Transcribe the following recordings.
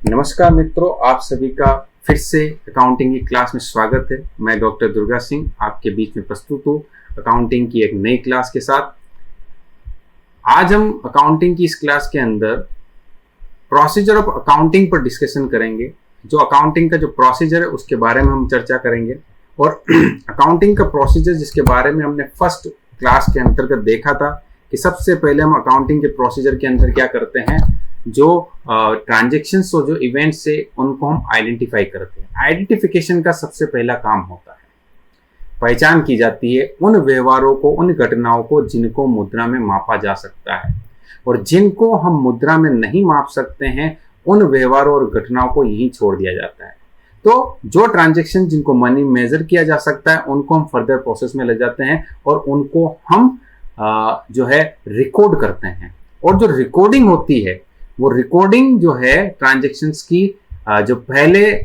नमस्कार मित्रों, आप सभी का फिर से अकाउंटिंग की क्लास में स्वागत है। मैं डॉक्टर दुर्गा सिंह आपके बीच में प्रस्तुत हूँ अकाउंटिंग की एक नई क्लास के साथ। आज हम अकाउंटिंग की इस क्लास के अंदर प्रोसीजर ऑफ अकाउंटिंग पर डिस्कशन करेंगे। जो अकाउंटिंग का जो प्रोसीजर है उसके बारे में हम चर्चा करेंगे और अकाउंटिंग का प्रोसीजर जिसके बारे में हमने फर्स्ट क्लास के अंतर्गत देखा था कि सबसे पहले हम अकाउंटिंग के प्रोसीजर के अंदर क्या करते हैं, जो ट्रांजेक्शंस और जो इवेंट्स से उनको हम आइडेंटिफाई करते हैं। आइडेंटिफिकेशन का सबसे पहला काम होता है, पहचान की जाती है उन व्यवहारों को, उन घटनाओं को जिनको मुद्रा में मापा जा सकता है और जिनको हम मुद्रा में नहीं माप सकते हैं उन व्यवहारों और घटनाओं को यहीं छोड़ दिया जाता है। तो जो ट्रांजेक्शन जिनको मनी मेजर किया जा सकता है उनको हम फर्दर प्रोसेस में ले जाते हैं और उनको हम जो है रिकॉर्ड करते हैं। और जो रिकॉर्डिंग होती है वो रिकॉर्डिंग जो है ट्रांजेक्शन्स की जो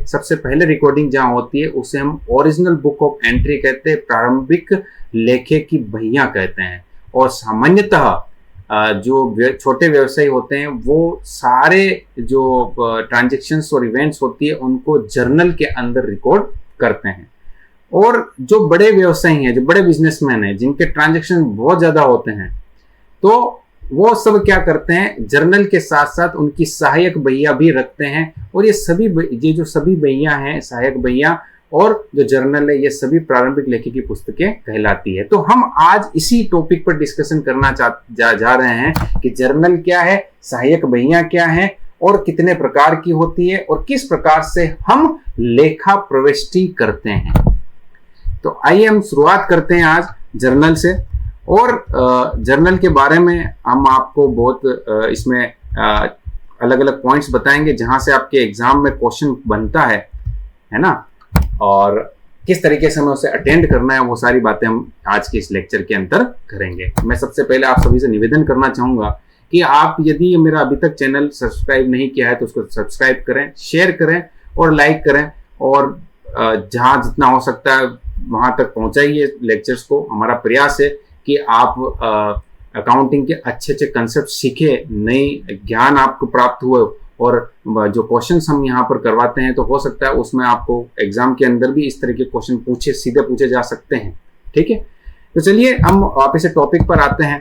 सबसे पहले रिकॉर्डिंग जहां होती है उसे हम ओरिजिनल बुक ऑफ एंट्री कहते हैं, प्रारंभिक लेखे की बहियां कहते हैं। और सामान्यतः जो छोटे व्यवसायी होते हैं वो सारे जो ट्रांजेक्शन्स और इवेंट्स होती है उनको जर्नल के अंदर रिकॉर्ड करते हैं। और जो बड़े व्यवसायी हैं, जो बड़े बिजनेसमैन हैं, जिनके ट्रांजेक्शन बहुत ज्यादा होते हैं, तो वो सब क्या करते हैं, जर्नल के साथ साथ उनकी सहायक बहिया भी रखते हैं। और ये जो सभी बहिया हैं, सहायक बहिया और जो जर्नल है, ये सभी प्रारंभिक लेखे की पुस्तकें कहलाती है। तो हम आज इसी टॉपिक पर डिस्कशन करना जा रहे हैं कि जर्नल क्या है, सहायक बहिया क्या है और कितने प्रकार की होती है और किस प्रकार से हम लेखा प्रविष्टि करते हैं। तो आइए हम शुरुआत करते हैं आज जर्नल से। और जर्नल के बारे में हम आपको बहुत इसमें अलग अलग पॉइंट्स बताएंगे जहां से आपके एग्जाम में क्वेश्चन बनता है ना, और किस तरीके से हमें उसे अटेंड करना है, वो सारी बातें हम आज के इस लेक्चर के अंदर करेंगे। मैं सबसे पहले आप सभी से निवेदन करना चाहूंगा कि आप यदि मेरा अभी तक चैनल सब्सक्राइब नहीं किया है तो उसको सब्सक्राइब करें, शेयर करें और लाइक करें और जहां जितना हो सकता है वहां तक पहुंचाइए लेक्चर्स को। हमारा प्रयास है कि आप अकाउंटिंग के अच्छे अच्छे कंसेप्ट सीखे, नई ज्ञान आपको प्राप्त हुए और जो क्वेश्चंस हम यहाँ पर करवाते हैं तो हो सकता है उसमें आपको एग्जाम के अंदर भी इस तरह के क्वेश्चन सीधे पूछे जा सकते हैं। ठीक है, तो चलिए हम वापस से टॉपिक पर आते हैं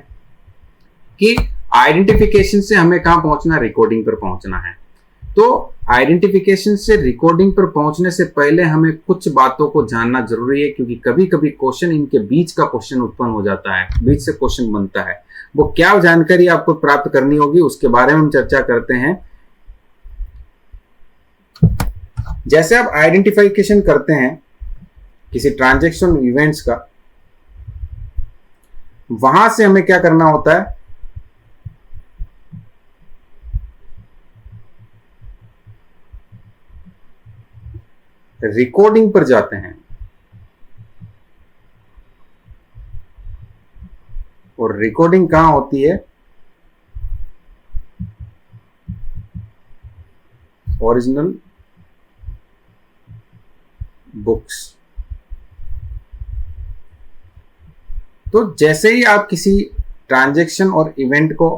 कि आइडेंटिफिकेशन से हमें कहाँ पहुंचना, रिकॉर्डिंग पर पहुंचना है। तो आइडेंटिफिकेशन से रिकॉर्डिंग पर पहुंचने से पहले हमें कुछ बातों को जानना जरूरी है, क्योंकि कभी कभी क्वेश्चन इनके बीच का क्वेश्चन उत्पन्न हो जाता है, बीच से क्वेश्चन बनता है। वो क्या जानकारी आपको प्राप्त करनी होगी उसके बारे में हम चर्चा करते हैं। जैसे आप आइडेंटिफिकेशन करते हैं किसी ट्रांजैक्शन इवेंट्स का, वहां से हमें क्या करना होता है, रिकॉर्डिंग पर जाते हैं। और रिकॉर्डिंग कहां होती है, ओरिजिनल बुक्स। तो जैसे ही आप किसी ट्रांजैक्शन और इवेंट को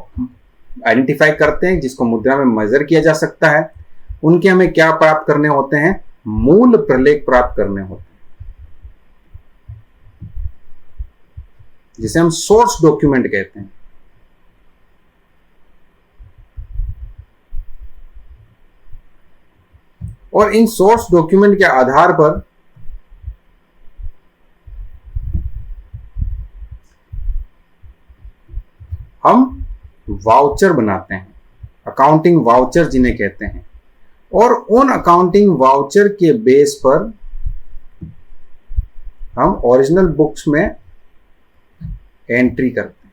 आइडेंटिफाई करते हैं जिसको मुद्रा में मेजर किया जा सकता है, उनके हमें क्या प्राप्त करने होते हैं, मूल प्रलेख प्राप्त करने होते हैं, जिसे हम सोर्स डॉक्यूमेंट कहते हैं। और इन सोर्स डॉक्यूमेंट के आधार पर हम वाउचर बनाते हैं, अकाउंटिंग वाउचर जिन्हें कहते हैं। और उन अकाउंटिंग वाउचर के बेस पर हम ओरिजिनल बुक्स में एंट्री करते हैं।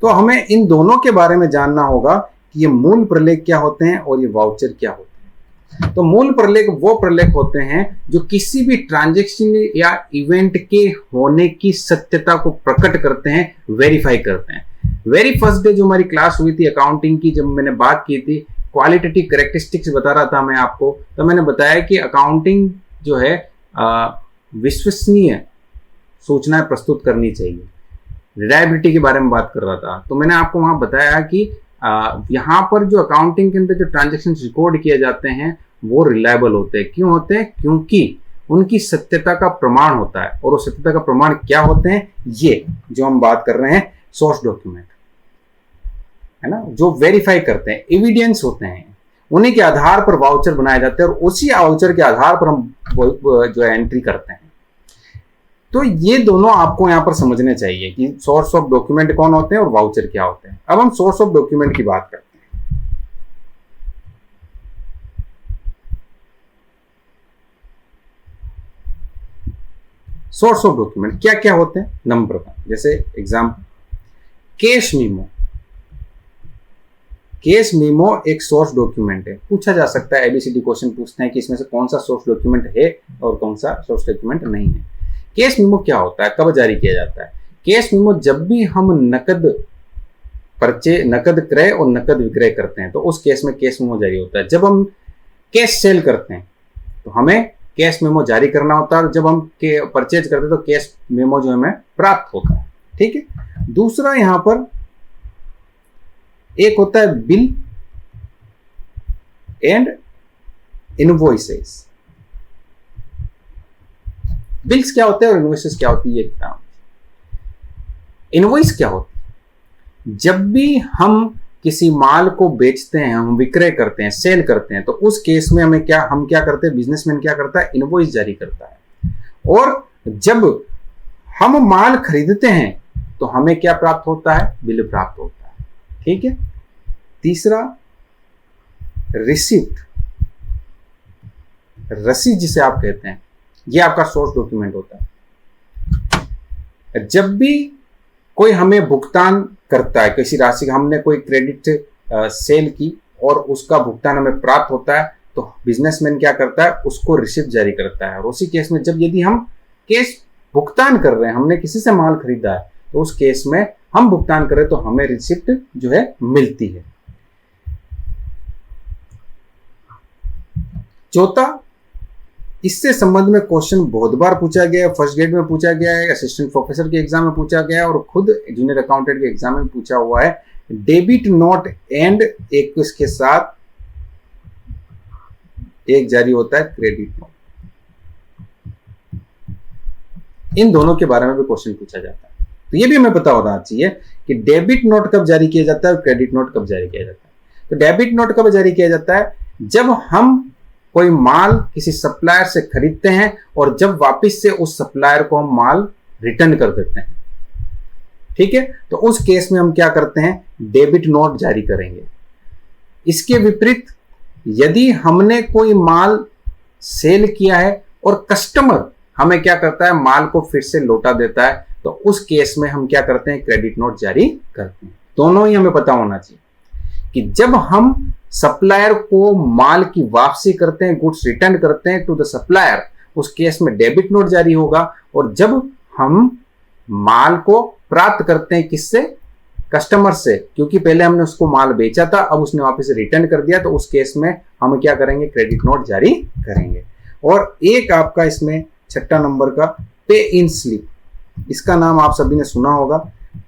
तो हमें इन दोनों के बारे में जानना होगा कि ये मूल प्रलेख क्या होते हैं और ये वाउचर क्या होते हैं। तो मूल प्रलेख वो प्रलेख होते हैं जो किसी भी ट्रांजैक्शन या इवेंट के होने की सत्यता को प्रकट करते हैं, वेरीफाई करते हैं। वेरी फर्स्ट डे जो हमारी क्लास हुई थी अकाउंटिंग की, जब मैंने बात की थी क्वालिटेटिव कैरेक्टरिस्टिक्स बता रहा था मैं आपको, तो मैंने बताया कि अकाउंटिंग जो है विश्वसनीय सूचनाएं प्रस्तुत करनी चाहिए। रिलायबिलिटी के बारे में बात कर रहा था, तो मैंने आपको वहां बताया कि यहाँ पर जो अकाउंटिंग के अंदर जो ट्रांजेक्शन रिकॉर्ड किए जाते हैं वो रिलायबल होते हैं। क्यों होते हैं? क्योंकि उनकी सत्यता का प्रमाण होता है। और वो सत्यता का प्रमाण क्या होते हैं? ये जो हम बात कर रहे हैं सोर्स डॉक्यूमेंट, है ना, जो वेरीफाई करते हैं, एविडेंस होते हैं। उन्हीं के आधार पर वाउचर बनाए जाते हैं और उसी वाउचर के आधार पर हम जो है एंट्री करते हैं। तो ये दोनों आपको यहां पर समझने चाहिए कि सोर्स ऑफ डॉक्यूमेंट कौन होते हैं और वाउचर क्या होते हैं। अब हम सोर्स ऑफ डॉक्यूमेंट की बात करते हैं। सोर्स ऑफ डॉक्यूमेंट क्या क्या होते हैं? नंबर 1, जैसे example case memo. Case memo एक सोर्स डॉक्यूमेंट है। पूछा जा सकता है, एबीसीडी क्वेश्चन पूछते हैं कि इसमें से कौन सा सोर्स डॉक्यूमेंट है और कौन सा सोर्स डॉक्यूमेंट नहीं है। केस मीमो क्या होता है? कब जारी किया जाता है? केस मीमो जब भी हम नकद क्रय और नकद विक्रय करते हैं तो उस केस में केस मीमो जारी होता है। जब हम कैश सेल करते हैं तो हमें कैश मेमो जारी करना होता है, और जब हम परचेज करते हैं तो कैश मेमो जो हमें प्राप्त होता है। ठीक है। दूसरा यहां पर एक होता है बिल एंड इनवॉइसेस। बिल्स क्या होते हैं और इनवॉइसेस क्या होती है ये बताओ। इनवॉइस क्या होती है? जब भी हम किसी माल को बेचते हैं, हम विक्रय करते हैं, सेल करते हैं, तो उस केस में हम क्या करते हैं? बिजनेसमैन क्या करता है? इनवॉइस जारी करता है। और जब हम माल खरीदते हैं तो हमें क्या प्राप्त होता है? बिल प्राप्त होता है। ठीक है। तीसरा रिसिप्ट, रसीद जिसे आप कहते हैं, यह आपका सोर्स डॉक्यूमेंट होता है। जब भी कोई हमें भुगतान करता है किसी राशि का, हमने कोई क्रेडिट सेल की और उसका भुगतान हमें प्राप्त होता है, तो बिजनेसमैन क्या करता है? उसको रिसिप्ट जारी करता है। और उसी केस में जब यदि हम केस भुगतान कर रहे हैं, हमने किसी से माल खरीदा है, तो उस केस में हम भुगतान करें तो हमें रिसिप्ट जो है मिलती है। चौथा, इससे संबंध में क्वेश्चन बहुत बार पूछा गया है। फर्स्ट ग्रेड में पूछा गया है, असिस्टेंट प्रोफेसर के एग्जाम में पूछा गया है और खुद जूनियर अकाउंटेंट के एग्जाम में पूछा हुआ है। डेबिट नोट एंड एक इसके साथ एक जारी होता है क्रेडिट नोट। इन दोनों के बारे में भी क्वेश्चन पूछा जाता है। तो ये भी हमें पता होना चाहिए कि डेबिट नोट कब जारी किया जाता है और क्रेडिट नोट कब जारी किया जाता है। तो डेबिट नोट कब जारी किया जाता है? जब हम कोई माल किसी सप्लायर से खरीदते हैं और जब वापस से उस सप्लायर को हम माल रिटर्न कर देते हैं। ठीक है। तो उस केस में हम क्या करते हैं? डेबिट नोट जारी करेंगे। इसके विपरीत यदि हमने कोई माल सेल किया है और कस्टमर हमें क्या करता है? माल को फिर से लौटा देता है, तो उस केस में हम क्या करते हैं? क्रेडिट नोट जारी करते हैं। दोनों ही हमें पता होना चाहिए कि जब हम सप्लायर को माल की वापसी करते हैं, गुड्स रिटर्न करते हैं टू द सप्लायर, उस केस में डेबिट नोट जारी होगा। और जब हम माल को प्राप्त करते हैं किससे? कस्टमर से, क्योंकि पहले हमने उसको माल बेचा था, अब उसने वापस रिटर्न कर दिया, तो उस केस में हम क्या करेंगे? क्रेडिट नोट जारी करेंगे। और एक आपका इसमें छठा नंबर का पे इन स्लिप, इसका नाम आप सभी ने सुना होगा।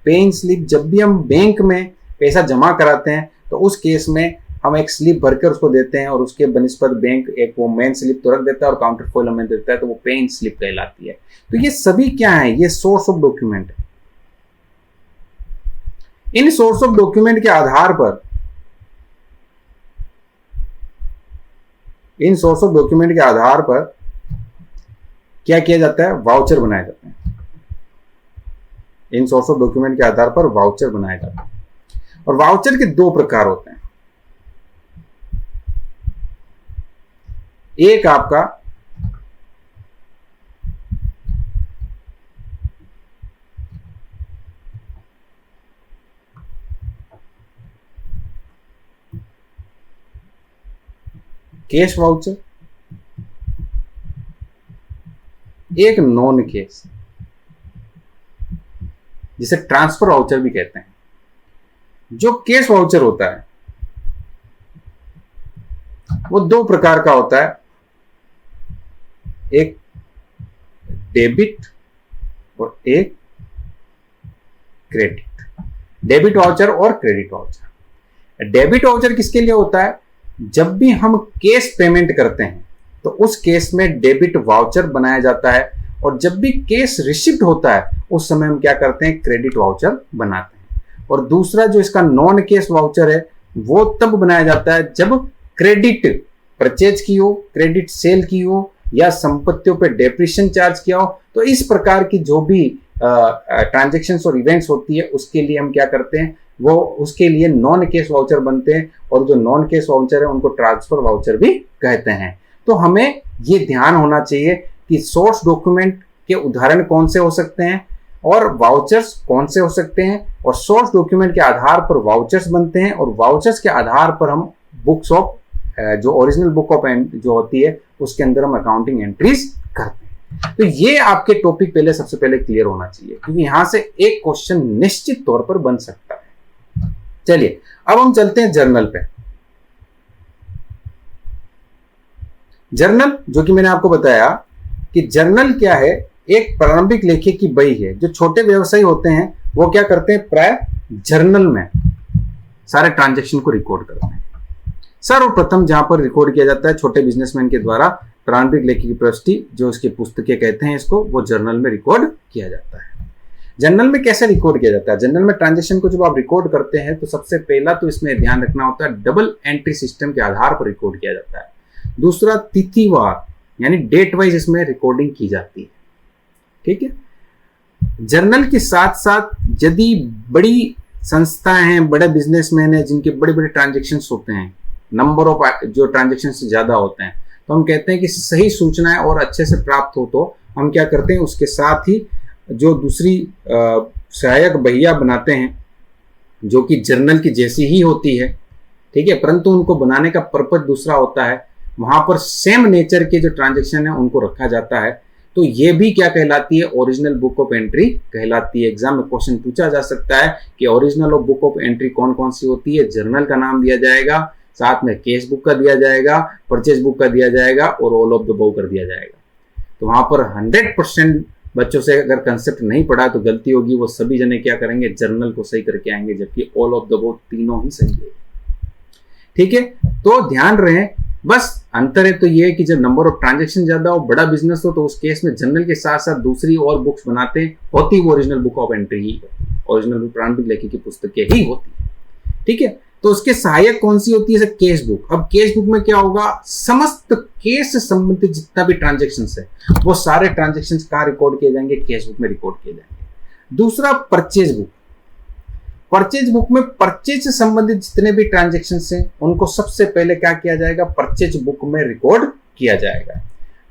पे इन स्लिप, जब भी हम बैंक में पैसा जमा कराते हैं तो उस केस में हम एक स्लिप भरकर उसको देते हैं और उसके बनिस्पत बैंक एक वो मेन स्लिप तो रख देता है और काउंटर फॉइल हमें देता है, तो वो पे इन स्लिप कहलाती है। तो ये सभी क्या है? ये सोर्स ऑफ डॉक्यूमेंट है। इन सोर्स ऑफ डॉक्यूमेंट के आधार पर क्या किया जाता है? वाउचर बनाए जाते हैं। इन सोर्स ऑफ डॉक्यूमेंट के आधार पर वाउचर बनाए जाते हैं। और वाउचर के दो प्रकार होते हैं। एक आपका कैश वाउचर, एक नॉन कैश, जिसे ट्रांसफर वाउचर भी कहते हैं। जो कैश वाउचर होता है वो दो प्रकार का होता है, एक डेबिट और एक क्रेडिट। डेबिट वाउचर और क्रेडिट वाउचर। डेबिट वाउचर किसके लिए होता है? जब भी हम कैश पेमेंट करते हैं तो उस केस में डेबिट वाउचर बनाया जाता है, और जब भी कैश रिसिप्ट होता है उस समय हम क्या करते हैं? क्रेडिट वाउचर बनाते हैं। और दूसरा जो इसका नॉन कैश वाउचर है वो तब बनाया जाता है जब क्रेडिट परचेज की हो, क्रेडिट सेल की हो, या संपत्तियों पे डेप्रिसिएशन चार्ज किया हो। तो इस प्रकार की जो भी ट्रांजैक्शंस और इवेंट्स होती है उसके लिए हम क्या करते हैं? वो उसके लिए नॉन कैश वाउचर बनते हैं, और जो नॉन कैश वाउचर है उनको ट्रांसफर वाउचर भी कहते हैं। तो हमें ये ध्यान होना चाहिए कि सोर्स डॉक्यूमेंट के उदाहरण कौन से हो सकते हैं और वाउचर्स कौन से हो सकते हैं, और सोर्स डॉक्यूमेंट के आधार पर वाउचर्स बनते हैं, और वाउचर्स के आधार पर हम बुक्स ऑफ जो ओरिजिनल बुक ऑफ जो होती है उसके अंदर हम अकाउंटिंग एंट्रीज करते हैं। तो ये आपके टॉपिक पहले सबसे पहले क्लियर होना चाहिए, क्योंकि यहां से एक क्वेश्चन निश्चित तौर पर बन सकता है। चलिए अब हम चलते हैं जर्नल पे। जर्नल, जो कि मैंने आपको बताया कि जर्नल क्या है? एक प्रारंभिक लेखे की बही है। जो छोटे व्यवसायी होते हैं वो क्या करते हैं? प्राय जर्नल में सारे ट्रांजैक्शन को रिकॉर्ड करते हैं। सर्वप्रथम जहां पर रिकॉर्ड किया जाता है छोटे बिजनेसमैन के द्वारा प्रारंभिक लेखे की प्रविष्टि, जो इसकी पुस्तकें कहते हैं इसको, वो जर्नल में रिकॉर्ड किया जाता है। जर्नल में कैसे रिकॉर्ड किया जाता है? जर्नल में ट्रांजैक्शन को जब आप रिकॉर्ड करते हैं तो सबसे पहला तो इसमें ध्यान रखना होता है डबल एंट्री सिस्टम के आधार पर रिकॉर्ड किया जाता है। दूसरा, तिथिवार यानी डेट वाइज इसमें रिकॉर्डिंग की जाती है। ठीक है। जर्नल के साथ साथ यदि बड़ी संस्थाएं हैं, बड़े बिजनेसमैन हैं जिनके बड़े बड़े ट्रांजैक्शंस होते हैं, नंबर ऑफ जो ट्रांजैक्शन से ज्यादा होते हैं, तो हम कहते हैं कि सही सूचनाएं और अच्छे से प्राप्त हो तो हम क्या करते हैं? उसके साथ ही जो दूसरी सहायक बहिया बनाते हैं जो कि जर्नल की जैसी ही होती है, ठीक है, परंतु उनको बनाने का पर्पज दूसरा होता है। वहां पर सेम नेचर के जो ट्रांजैक्शन है उनको रखा जाता है। तो ये भी क्या कहलाती है? ओरिजिनल बुक ऑफ एंट्री कहलाती है। एग्जाम में क्वेश्चन पूछा जा सकता है कि original of book of entry कौन कौन सी होती है। जर्नल का नाम दिया जाएगा, साथ में केस बुक का दिया जाएगा, परचेज बुक का दिया जाएगा और ऑल ऑफ द अबव कर दिया जाएगा। तो वहां पर 100% बच्चों से अगर कंसेप्ट नहीं पढ़ा तो गलती होगी, वो सभी जने क्या करेंगे? जर्नल को सही करके आएंगे, जबकि ऑल ऑफ द अबव तीनों ही सही है। ठीक है, तो ध्यान रहे, बस अंतर है तो ये है कि जब नंबर ऑफ ट्रांजैक्शन ज्यादा हो, बड़ा बिजनेस हो, तो उस केस में जर्नल के साथ साथ दूसरी और बुक्स बनाते हैं, होती वो original book of entry he, original प्रारंभिक लेखे की पुस्तकें ही होती है। ठीक है, तो उसके सहायक कौन सी होती है? Case book. अब केस बुक में क्या होगा? समस्त केस से संबंधित जितना भी ट्रांजैक्शन है वो सारे ट्रांजैक्शन कहाँ रिकॉर्ड किए जाएंगे? केस बुक में रिकॉर्ड किए जाएंगे। दूसरा, परचेज बुक। परचेज बुक में परचेज से संबंधित जितने भी ट्रांजैक्शन हैं उनको सबसे पहले क्या किया जाएगा? परचेज बुक में रिकॉर्ड किया जाएगा।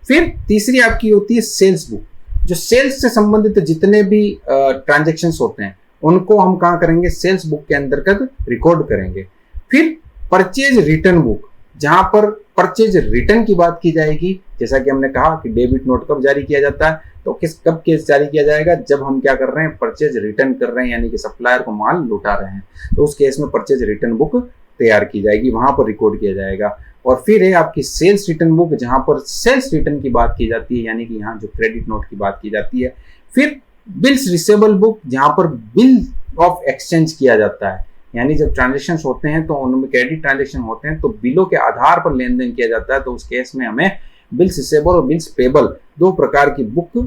फिर तीसरी आपकी होती है सेल्स बुक। जो सेल्स से संबंधित जितने भी ट्रांजैक्शन होते हैं उनको हम कहाँ करेंगे? सेल्स बुक के अंतर्गत रिकॉर्ड करेंगे। फिर परचेज रिटर्न बुक, जहां पर परचेज रिटर्न की बात की जाएगी। जैसा कि हमने कहा कि डेबिट नोट कब जारी किया जाता है, तो कब केस जारी किया जाएगा? जब हम क्या कर रहे हैं? परचेज रिटर्न कर रहे हैं, यानी कि सप्लायर को माल लौटा रहे हैं, तो उस केस में परचेज रिटर्न बुक तैयार की जाएगी, वहां पर रिकॉर्ड किया जाएगा। और फिर है आपकी सेल्स रिटर्न बुक, जहां पर सेल्स रिटर्न की बात की जाती है, यानी कि यहाँ जो क्रेडिट नोट की बात की जाती है। फिर बिल्स रिसेबल बुक, जहां पर बिल ऑफ एक्सचेंज किया जाता है, यानी जब ट्रांजैक्शन होते हैं तो उनमें क्रेडिट ट्रांजैक्शन होते हैं तो बिलों के आधार पर लेन देन किया जाता है, तो उस केस में हमें बिल्स रिसेबल और बिल्स पेबल दो प्रकार की बुक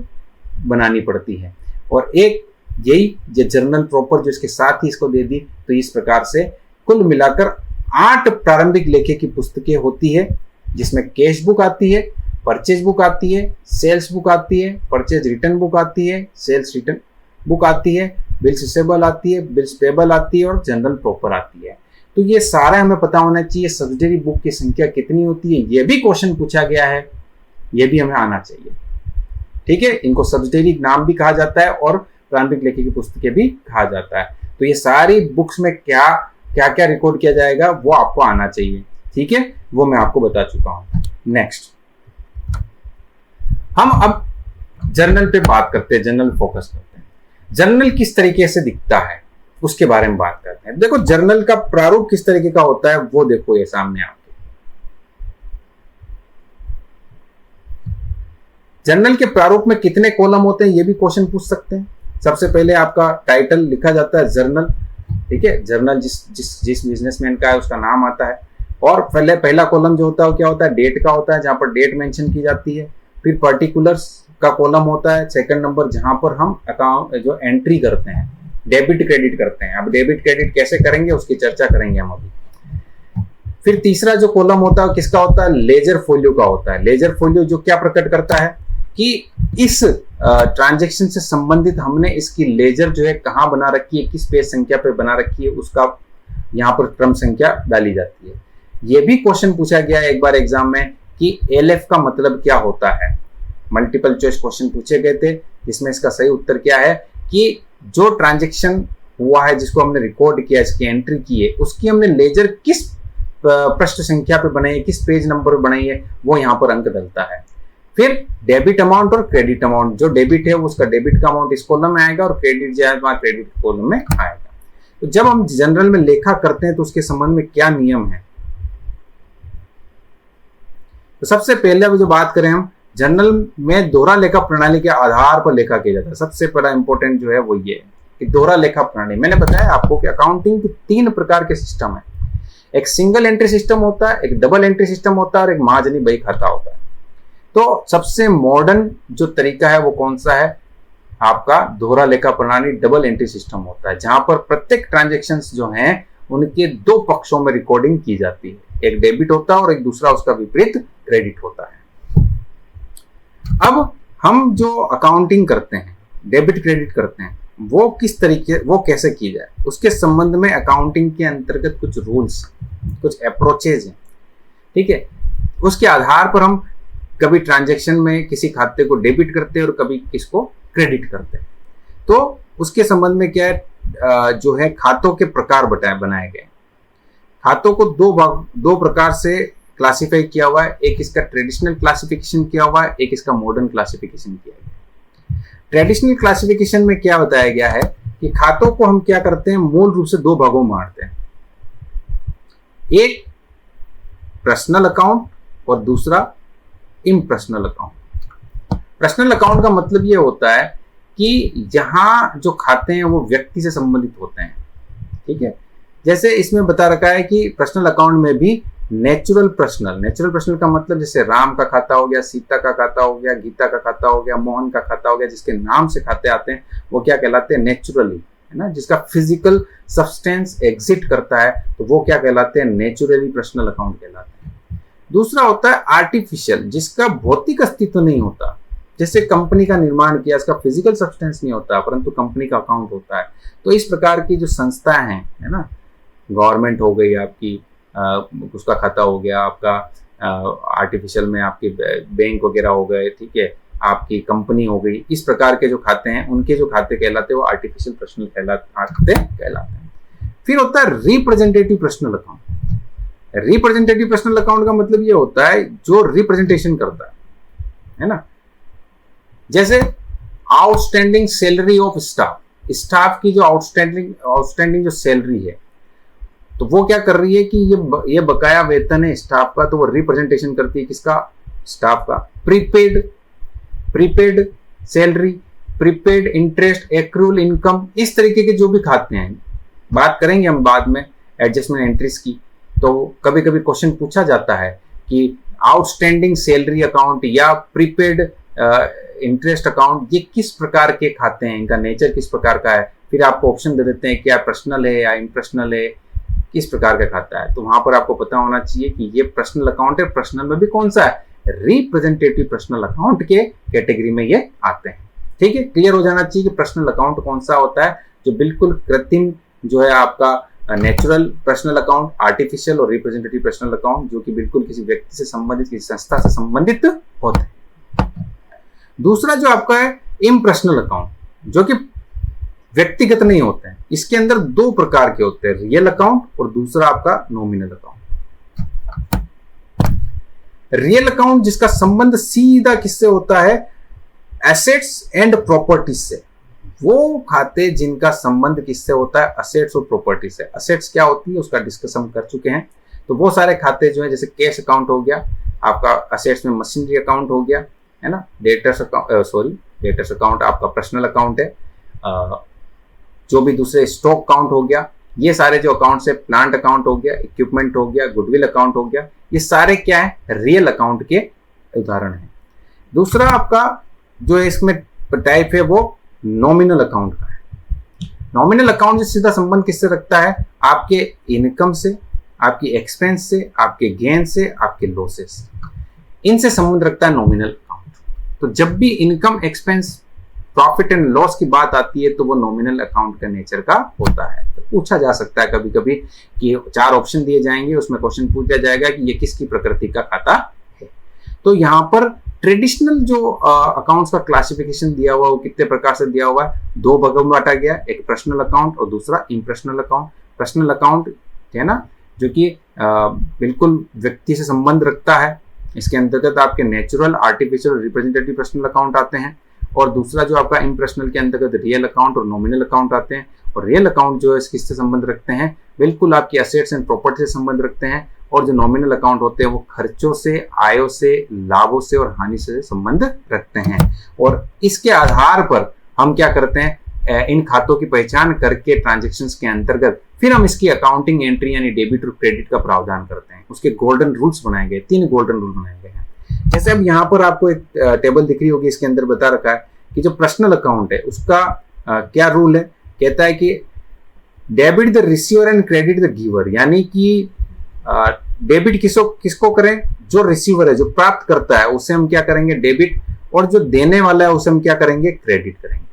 बनानी पड़ती है। और एक यही जो जर्नल प्रॉपर जो इसके साथ ही इसको दे दी, तो इस प्रकार से कुल मिलाकर 8 प्रारंभिक लेखे की पुस्तकें होती है, जिसमें कैश बुक आती है, परचेज बुक आती है, सेल्स बुक आती है, परचेज रिटर्न बुक आती है, सेल्स रिटर्न बुक आती है, बिल्स रिसेबल आती है, बिल्स पेबल आती है और जनरल प्रॉपर आती है। तो ये सारा हमें पता होना चाहिए। सब्सिडरी बुक की संख्या कितनी होती है, ये भी क्वेश्चन पूछा गया है, ये भी हमें आना चाहिए। ठीक है, इनको सब्सिडरी नाम भी कहा जाता है और प्रारंभिक लेखे की पुस्तकें भी कहा जाता है। तो ये सारी बुक्स में क्या क्या रिकॉर्ड किया जाएगा वो आपको आना चाहिए। ठीक है, वो मैं आपको बता चुका हूं। नेक्स्ट हम अब जर्नल पे बात करते हैं, जर्नल फोकस करते हैं। जर्नल किस तरीके से दिखता है उसके बारे में बात करते हैं। देखो जर्नल का प्रारूप किस तरीके का होता है वो देखो, ये सामने आपके जर्नल के प्रारूप में कितने कॉलम होते हैं ये भी क्वेश्चन पूछ सकते हैं। सबसे पहले आपका टाइटल लिखा जाता है जर्नल, ठीक है, जर्नल जिस बिजनेसमैन का है उसका नाम आता है। और पहला कॉलम जो होता है वो क्या होता है, डेट का होता है, जहां पर डेट मेंशन की जाती है। फिर पर्टिकुलर्स का कॉलम होता है सेकंड नंबर, जहां पर हम अकाउंट जो एंट्री करते हैं, डेबिट क्रेडिट करते हैं। अब डेबिट क्रेडिट कैसे करेंगे उसकी चर्चा करेंगे हम अभी। फिर तीसरा जो कॉलम होता है किसका होता है, लेजर फोलियो का होता है। लेजर फोलियो जो क्या प्रकट करता है कि इस ट्रांजैक्शन से संबंधित हमने इसकी लेजर जो है कहाँ बना रखी है, किस पेज संख्या पे बना रखी है, उसका यहाँ पर क्रम संख्या डाली जाती है। ये भी क्वेश्चन पूछा गया है एक बार एग्जाम में कि एलएफ का मतलब क्या होता है। मल्टीपल चॉइस क्वेश्चन पूछे गए थे, जिसमें इसका सही उत्तर क्या है कि जो ट्रांजैक्शन हुआ है जिसको हमने रिकॉर्ड किया, इसकी एंट्री की है, उसकी हमने लेजर किस पृष्ठ संख्या पे बनाई है, किस पेज नंबर पे बनाई है, वो यहाँ पर अंक डलता है। फिर डेबिट अमाउंट और क्रेडिट अमाउंट, जो डेबिट है उसका डेबिट का अमाउंट इस कॉलम में आएगा और क्रेडिट जो है क्रेडिट कॉलम में आएगा। तो जब हम जनरल में लेखा करते हैं तो उसके संबंध में क्या नियम है, तो सबसे पहले जो बात करें हम जनरल में दोहरा लेखा प्रणाली के आधार पर लेखा किया जाता है। सबसे बड़ा इंपॉर्टेंट जो है वो ये है कि दोहरा लेखा प्रणाली, मैंने बताया आपको कि अकाउंटिंग के 3 प्रकार के सिस्टम है। एक सिंगल एंट्री सिस्टम होता है, एक डबल एंट्री सिस्टम होता है और एक महाजनी बही खाता होता है। तो सबसे मॉडर्न जो तरीका है वो कौन सा है, आपका दोहरा लेखा प्रणाली डबल एंट्री सिस्टम होता है, जहां पर प्रत्येक ट्रांजैक्शंस जो हैं उनके 2 पक्षों में रिकॉर्डिंग की जाती है, एक डेबिट होता है और एक दूसरा उसका विपरीत क्रेडिट होता है। अब हम जो अकाउंटिंग करते हैं, डेबिट क्रेडिट करते हैं, वो किस तरीके, वो कैसे की जाए, उसके संबंध में अकाउंटिंग के अंतर्गत कुछ रूल्स, कुछ अप्रोचेज हैं। ठीक है, उसके आधार पर हम कभी ट्रांजैक्शन में किसी खाते को डेबिट करते हैं और कभी किसको क्रेडिट करते हैं। तो उसके संबंध में क्या है, जो है खातों के प्रकार बनाए गए। खातों को दो प्रकार से क्लासिफाई किया हुआ है, एक इसका ट्रेडिशनल क्लासिफिकेशन किया हुआ है, एक इसका मॉडर्न क्लासिफिकेशन किया गया है। ट्रेडिशनल क्लासिफिकेशन में क्या बताया गया है कि खातों को हम क्या करते हैं, मूल रूप से 2 भागों में बांटते हैं, एक पर्सनल अकाउंट और दूसरा इम्पर्सनल अकाउंट। पर्सनल अकाउंट का मतलब ये होता है कि जहां जो खाते हैं वो व्यक्ति से संबंधित होते हैं। ठीक है, जैसे इसमें बता रखा है कि पर्सनल अकाउंट में भी नेचुरल पर्सनल का मतलब जैसे राम का खाता हो गया, सीता का खाता हो गया, गीता का खाता हो गया, मोहन का खाता हो गया, जिसके नाम से खाते आते हैं वो क्या कहलाते हैं, नेचुरली, है ना। जिसका फिजिकल सब्सटेंस एग्जिट करता है तो वो क्या कहलाते हैं, नेचुरली पर्सनल अकाउंट कहलाते हैं। दूसरा होता है आर्टिफिशियल, जिसका भौतिक अस्तित्व नहीं होता, जैसे कंपनी का निर्माण किया, इसका फिजिकल सब्सटेंस नहीं होता परंतु कंपनी का अकाउंट होता है। तो इस प्रकार की जो संस्थाएं हैं, है ना, गवर्नमेंट हो गई आपकी, उसका खाता हो गया आपका, आर्टिफिशियल में आपके बैंक वगैरह हो गए, ठीक है, आपकी कंपनी हो गई, इस प्रकार के जो खाते हैं उनके जो खाते कहलाते हैं वो आर्टिफिशियल पर्सनल खाते कहलाते हैं। फिर होता है representative personal account. Representative personal account का मतलब ये होता है जो रिप्रेजेंटेशन करता है ना। जैसे आउटस्टैंडिंग सैलरी ऑफ स्टाफ की जो आउटस्टैंडिंग जो सैलरी है, तो वो क्या कर रही है कि ये बकाया वेतन है स्टाफ का, तो वो रिप्रेजेंटेशन करती है किसका, स्टाफ का। Prepaid salary, prepaid interest, accrual income, इस तरीके के जो भी खाते हैं, बात करेंगे हम बाद में एडजस्टमेंट एंट्रीज की। तो कभी कभी क्वेश्चन पूछा जाता है कि आउटस्टैंडिंग सैलरी अकाउंट या प्रीपेड इंटरेस्ट अकाउंट, ये किस प्रकार के खाते हैं, इनका नेचर किस प्रकार का है। फिर आपको ऑप्शन दे देते हैं क्या पर्सनल है या इम्पर्सनल है, किस प्रकार का खाता है। तो वहां पर आपको पता होना चाहिए कि ये पर्सनल अकाउंट है, पर्सनल में भी कौन सा है, रिप्रेजेंटेटिव पर्सनल अकाउंट के कैटेगरी में ये आते हैं। ठीक है, क्लियर हो जाना चाहिए कि पर्सनल अकाउंट कौन सा होता है, जो बिल्कुल कृत्रिम जो है आपका नेचुरल पर्सनल अकाउंट, आर्टिफिशियल और रिप्रेजेंटेटिव पर्सनल अकाउंट, जो कि बिल्कुल किसी व्यक्ति से संबंधित, किसी संस्था से संबंधित होते हैं। दूसरा जो आपका है इम्पर्सनल अकाउंट, जो कि व्यक्तिगत नहीं होते हैं। इसके अंदर 2 प्रकार के होते हैं, रियल अकाउंट और दूसरा आपका नॉमिनल अकाउंट। रियल अकाउंट जिसका संबंध सीधा किससे होता है, एसेट्स एंड प्रॉपर्टीज से। वो खाते जिनका संबंध किससे होता है, एसेट्स और प्रॉपर्टी से। एसेट्स क्या होती है उसका डिस्कस हम कर चुके हैं। तो वो सारे खाते जो है, जैसे कैश अकाउंट हो गया आपका, एसेट्स में मशीनरी अकाउंट हो गया, है ना, डेटर्स अकाउंट आपका पर्सनल अकाउंट है, जो भी दूसरे स्टॉक काउंट हो गया, ये सारे जो अकाउंट्स है, प्लांट अकाउंट हो गया, इक्विपमेंट हो गया, गुडविल अकाउंट हो गया, ये सारे क्या है, रियल अकाउंट के उदाहरण है। दूसरा आपका जो है इसमें टाइप है वो नॉमिनल अकाउंट का है। नॉमिनल अकाउंट से सीधा संबंध किससे रखता है, आपके इनकम से, आपकी एक्सपेंस से, आपके गेन से, आपके लॉसेस से, इनसे संबंध रखता है नॉमिनल अकाउंट। तो जब भी income, expense, profit and loss की बात आती है तो वो नॉमिनल अकाउंट का नेचर का होता है। तो पूछा जा सकता है कभी कभी कि 4 ऑप्शन दिए जाएंगे, उसमें क्वेश्चन पूछा जाएगा कि ये किसकी प्रकृति का खाता है। तो यहाँ पर ट्रेडिशनल जो अकाउंट्स का क्लासिफिकेशन दिया हुआ है वो कितने प्रकार से दिया हुआ है, 2 भागों में बांटा गया, एक पर्सनल अकाउंट और दूसरा इम्पर्सनल अकाउंट। पर्सनल अकाउंट है ना, जो कि बिल्कुल व्यक्ति से संबंध रखता है, इसके अंतर्गत आपके नेचुरल, आर्टिफिशियल और रिप्रेजेंटेटिव पर्सनल अकाउंट आते हैं। और दूसरा जो आपका इम्पर्सनल के अंतर्गत रियल अकाउंट और नॉमिनल अकाउंट आते हैं। और रियल अकाउंट जो है किससे संबंध रखते हैं, बिल्कुल आपकी असेट्स एंड प्रॉपर्टी से संबंध रखते हैं। और जो नॉमिनल अकाउंट होते हैं वो खर्चों से, आयों से, लाभों से और हानि से संबंध रखते हैं। और इसके आधार पर हम क्या करते हैं, इन खातों की पहचान करके ट्रांजैक्शंस के अंतर्गत फिर हम इसकी अकाउंटिंग एंट्री यानी डेबिट और क्रेडिट का प्रावधान करते हैं। उसके गोल्डन रूल्स बनाए गए, 3 गोल्डन रूल बनाए गए हैं। जैसे अब यहाँ पर आपको एक टेबल दिख रही होगी, इसके अंदर बता रखा है कि जो पर्सनल अकाउंट है उसका क्या रूल है। कहता है कि debit the receiver and credit the giver, यानी कि डेबिट किसको करें, जो रिसीवर है, जो प्राप्त करता है, उसे हम क्या करेंगे, डेबिट, और जो देने वाला है उसे हम क्या करेंगे, क्रेडिट करेंगे।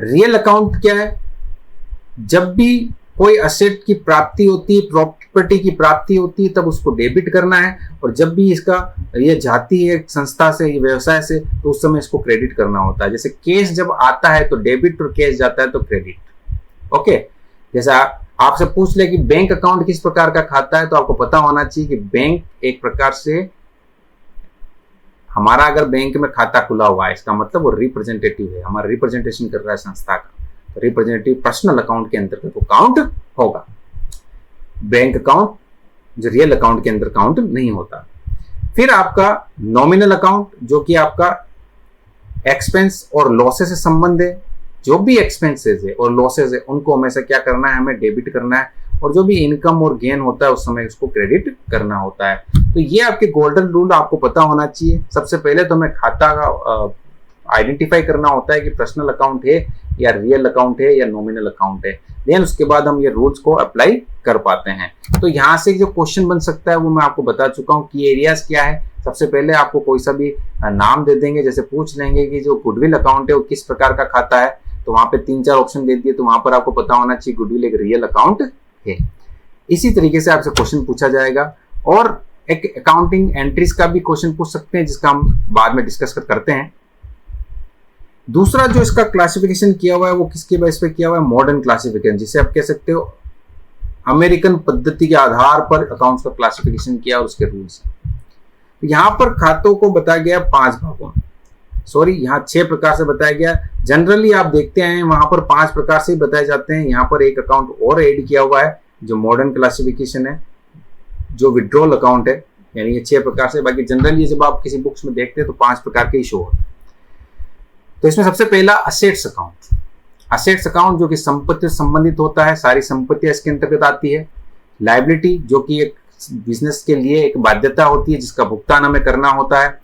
रियल अकाउंट क्या है, जब भी कोई असेट की प्राप्ति होती है, प्रॉपर्टी की प्राप्ति होती है, तब उसको डेबिट करना है। और जब भी इसका ये जाती है संस्था से, ये व्यवसाय से, तो उस समय इसको क्रेडिट करना होता है। जैसे कैश जब आता है तो डेबिट और कैश जाता है तो क्रेडिट। ओके, जैसा आपसे पूछ ले कि बैंक अकाउंट किस प्रकार का खाता है, तो आपको पता होना चाहिए कि बैंक एक प्रकार से, हमारा अगर बैंक में खाता खुला हुआ है इसका मतलब वो रिप्रेजेंटेटिव है, हमारा रिप्रेजेंटेशन कर रहा है संस्था का, तो रिप्रेजेंटेटिव पर्सनल अकाउंट के अंतर्गत वो काउंट होगा। बैंक अकाउंट जो रियल अकाउंट के अंदर काउंट नहीं होता। फिर आपका नॉमिनल अकाउंट, जो कि आपका एक्सपेंस और लॉसेस से संबंध है। जो भी एक्सपेंसेस है और लॉसेस है उनको हमेशा क्या करना है, हमें डेबिट करना है। और जो भी इनकम और गेन होता है उस समय उसको क्रेडिट करना होता है। तो ये आपके गोल्डन रूल आपको पता होना चाहिए। सबसे पहले तो हमें खाता का आइडेंटिफाई करना होता है कि पर्सनल अकाउंट है या रियल अकाउंट है या नॉमिनल अकाउंट है। देन उसके बाद हम ये रूल्स को अप्लाई कर पाते हैं। तो यहाँ से जो क्वेश्चन बन सकता है वो मैं आपको बता चुका हूँ कि एरियाज क्या है। सबसे पहले आपको कोई सा भी नाम दे देंगे, जैसे पूछ लेंगे कि जो गुडविल अकाउंट है वो किस प्रकार का खाता है, तो वहां पे 3-4 ऑप्शन दे दिए, तो वहां पर आपको पता होना चाहिए गुडविल एक रियल अकाउंट है। इसी तरीके से आपसे क्वेश्चन पूछा जाएगा। और एक अकाउंटिंग एंट्रीज का भी क्वेश्चन पूछ सकते हैं, जिसका हम बाद में डिस्कस करते हैं। दूसरा जो इसका क्लासिफिकेशन किया हुआ है वो किसके बेस पे किया हुआ है, मॉडर्न क्लासिफिकेशन, जिसे आप कह सकते हो अमेरिकन पद्धति के आधार पर अकाउंट्स का क्लासिफिकेशन किया और उसके रूल्स। तो यहाँ पर खातों को बताया गया 5 भागों, सॉरी यहाँ 6 प्रकार से बताया गया। जनरली आप देखते हैं वहां पर 5 प्रकार से बताए जाते हैं। यहाँ पर एक अकाउंट और ऐड किया हुआ है जो मॉडर्न क्लासिफिकेशन है, जो विड्रॉल अकाउंट है, यानी ये 6 प्रकार से। बाकी जनरली जब आप किसी बुक्स में देखते हैं तो 5 प्रकार के ही शो होते हैं। तो इसमें सबसे पहला असेट्स अकाउंट। असेट्स अकाउंट जो कि संपत्ति से संबंधित होता है, सारी संपत्तियां इसके अंतर्गत आती है। लायबिलिटी जो कि एक बिजनेस के लिए एक बाध्यता होती है जिसका भुगतान हमें करना होता है,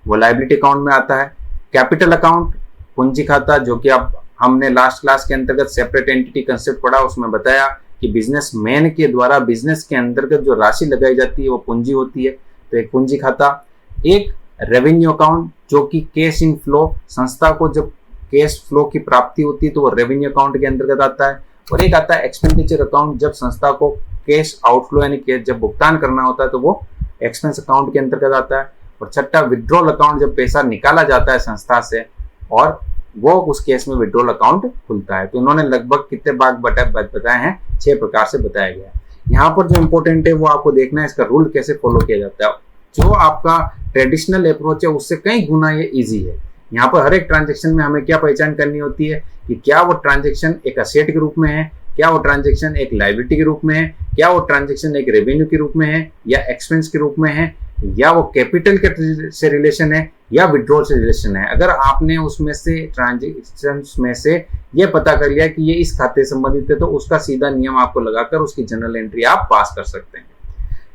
वो लायबिलिटी अकाउंट में आता है। कैपिटल अकाउंट पूंजी खाता, जो कि अब हमने लास्ट क्लास के अंतर्गत सेपरेट एंटिटी कंसेप्ट पढ़ा, उसमें बताया कि बिजनेसमैन के द्वारा बिजनेस के अंतर्गत जो राशि लगाई जाती है वो पूंजी होती है, तो एक पूंजी खाता। एक रेवेन्यू अकाउंट जो कि कैश इन फ्लो, संस्था को जब कैश फ्लो की प्राप्ति होती है तो वो रेवेन्यू अकाउंट के अंतर्गत आता है। और एक आता है एक्सपेंडिचर अकाउंट, जब संस्था को कैश आउटफ्लो यानी कैश जब भुगतान करना होता है तो वो एक्सपेंस अकाउंट के अंतर्गत आता है। और छठा विड्रॉल अकाउंट, जब पैसा निकाला जाता है संस्था से और वो उस केस में विड्रॉल अकाउंट खुलता है। तो इन्होंने लगभग कितने भाग बताए हैं, 6 प्रकार से बताया गया है। यहाँ पर जो इंपॉर्टेंट है वो आपको देखना है इसका रूल कैसे फॉलो किया जाता है। जो आपका ट्रेडिशनल अप्रोच है उससे कई गुना ये इजी है। यहाँ पर हर एक ट्रांजेक्शन में हमें क्या पहचान करनी होती है कि क्या वो ट्रांजेक्शन एक असेट के रूप में है, क्या वो ट्रांजेक्शन एक लायबिलिटी के रूप में है, क्या वो ट्रांजेक्शन एक रेवेन्यू के रूप में है या एक्सपेंस के रूप में है, या वो कैपिटल के से रिलेशन है या विड्रॉल से रिलेशन है। अगर आपने उसमें से ट्रांजेक्शंस में से ये पता कर लिया कि ये इस खाते से संबंधित है, तो उसका सीधा नियम आपको लगाकर उसकी जनरल एंट्री आप पास कर सकते हैं।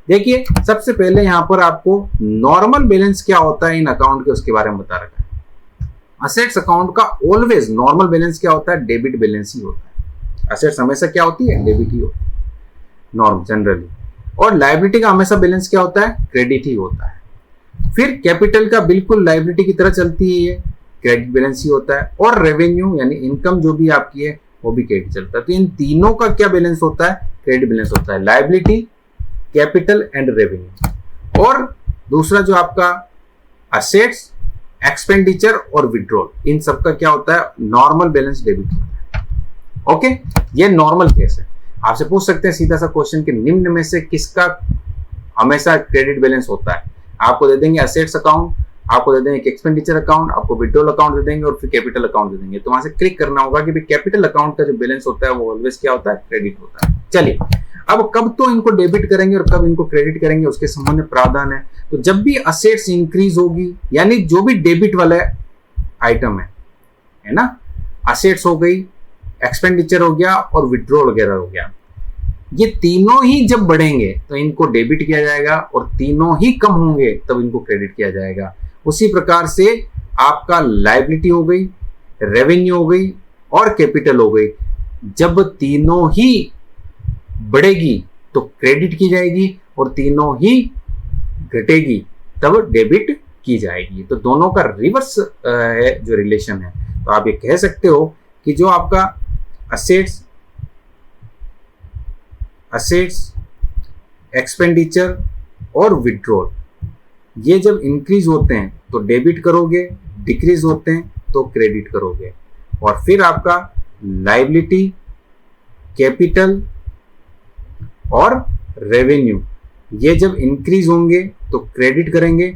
देखिए, सबसे पहले यहाँ पर आपको नॉर्मल बैलेंस क्या होता है इन अकाउंट के, उसके बारे में बता रखा है। असेट्स अकाउंट का ऑलवेज नॉर्मल बैलेंस क्या होता है? डेबिट बैलेंस ही होता है। असेट्स हमेशा क्या होती है? डेबिट ही होती है नॉर्मल जनरली। और लायबिलिटी का हमेशा बैलेंस क्या होता है? क्रेडिट ही होता है। फिर कैपिटल का बिल्कुल लायबिलिटी की तरह चलती है, ये क्रेडिट बैलेंस ही होता है। और रेवेन्यू यानी इनकम जो भी आपकी है वो भी क्रेडिट चलता है। तो इन तीनों का क्या बैलेंस होता है? क्रेडिट बैलेंस होता है, लायबिलिटी, कैपिटल एंड रेवेन्यू। और दूसरा जो आपका असेट्स, एक्सपेंडिचर और विड्रॉल, इन सबका क्या होता है? नॉर्मल बैलेंस डेबिट होता है। ओके, ये नॉर्मल केस है। आपसे पूछ सकते हैं सीधा सा क्वेश्चन कि निम्न में से किसका हमेशा क्रेडिट बैलेंस होता है? आपको दे देंगे असेट्स अकाउंट, आपको दे देंगे एक्सपेंडिचर अकाउंट, आपको विड्रॉल अकाउंट दे देंगे और फिर कैपिटल अकाउंट दे देंगे। तो वहां से क्लिक करना होगा कि कैपिटल अकाउंट का जो बैलेंस होता है वो ऑलवेज क्या होता है? क्रेडिट होता है। चलिए, अब कब तो इनको डेबिट करेंगे और कब इनको क्रेडिट करेंगे उसके संबंध में प्रावधान है। तो जब भी असेट्स इंक्रीज होगी, यानी जो भी डेबिट वाला आइटम है ना, असेट्स हो गई, एक्सपेंडिचर हो गया और विड्रॉल वगैरह हो गया, ये तीनों ही जब बढ़ेंगे तो इनको डेबिट किया जाएगा और तीनों ही कम होंगे तब इनको क्रेडिट किया जाएगा। उसी प्रकार से आपका लायबिलिटी हो गई, रेवेन्यू हो गई और कैपिटल हो गई, जब तीनों ही बढ़ेगी तो क्रेडिट की जाएगी और तीनों ही घटेगी तब डेबिट की जाएगी। तो दोनों का रिवर्स है जो रिलेशन है। तो आप ये कह सकते हो कि जो आपका असेट्स, एक्सपेंडिचर और विड्रॉल, ये जब इंक्रीज होते हैं तो डेबिट करोगे, डिक्रीज होते हैं तो क्रेडिट करोगे। और फिर आपका लायबिलिटी, कैपिटल और रेवेन्यू, ये जब इंक्रीज होंगे तो क्रेडिट करेंगे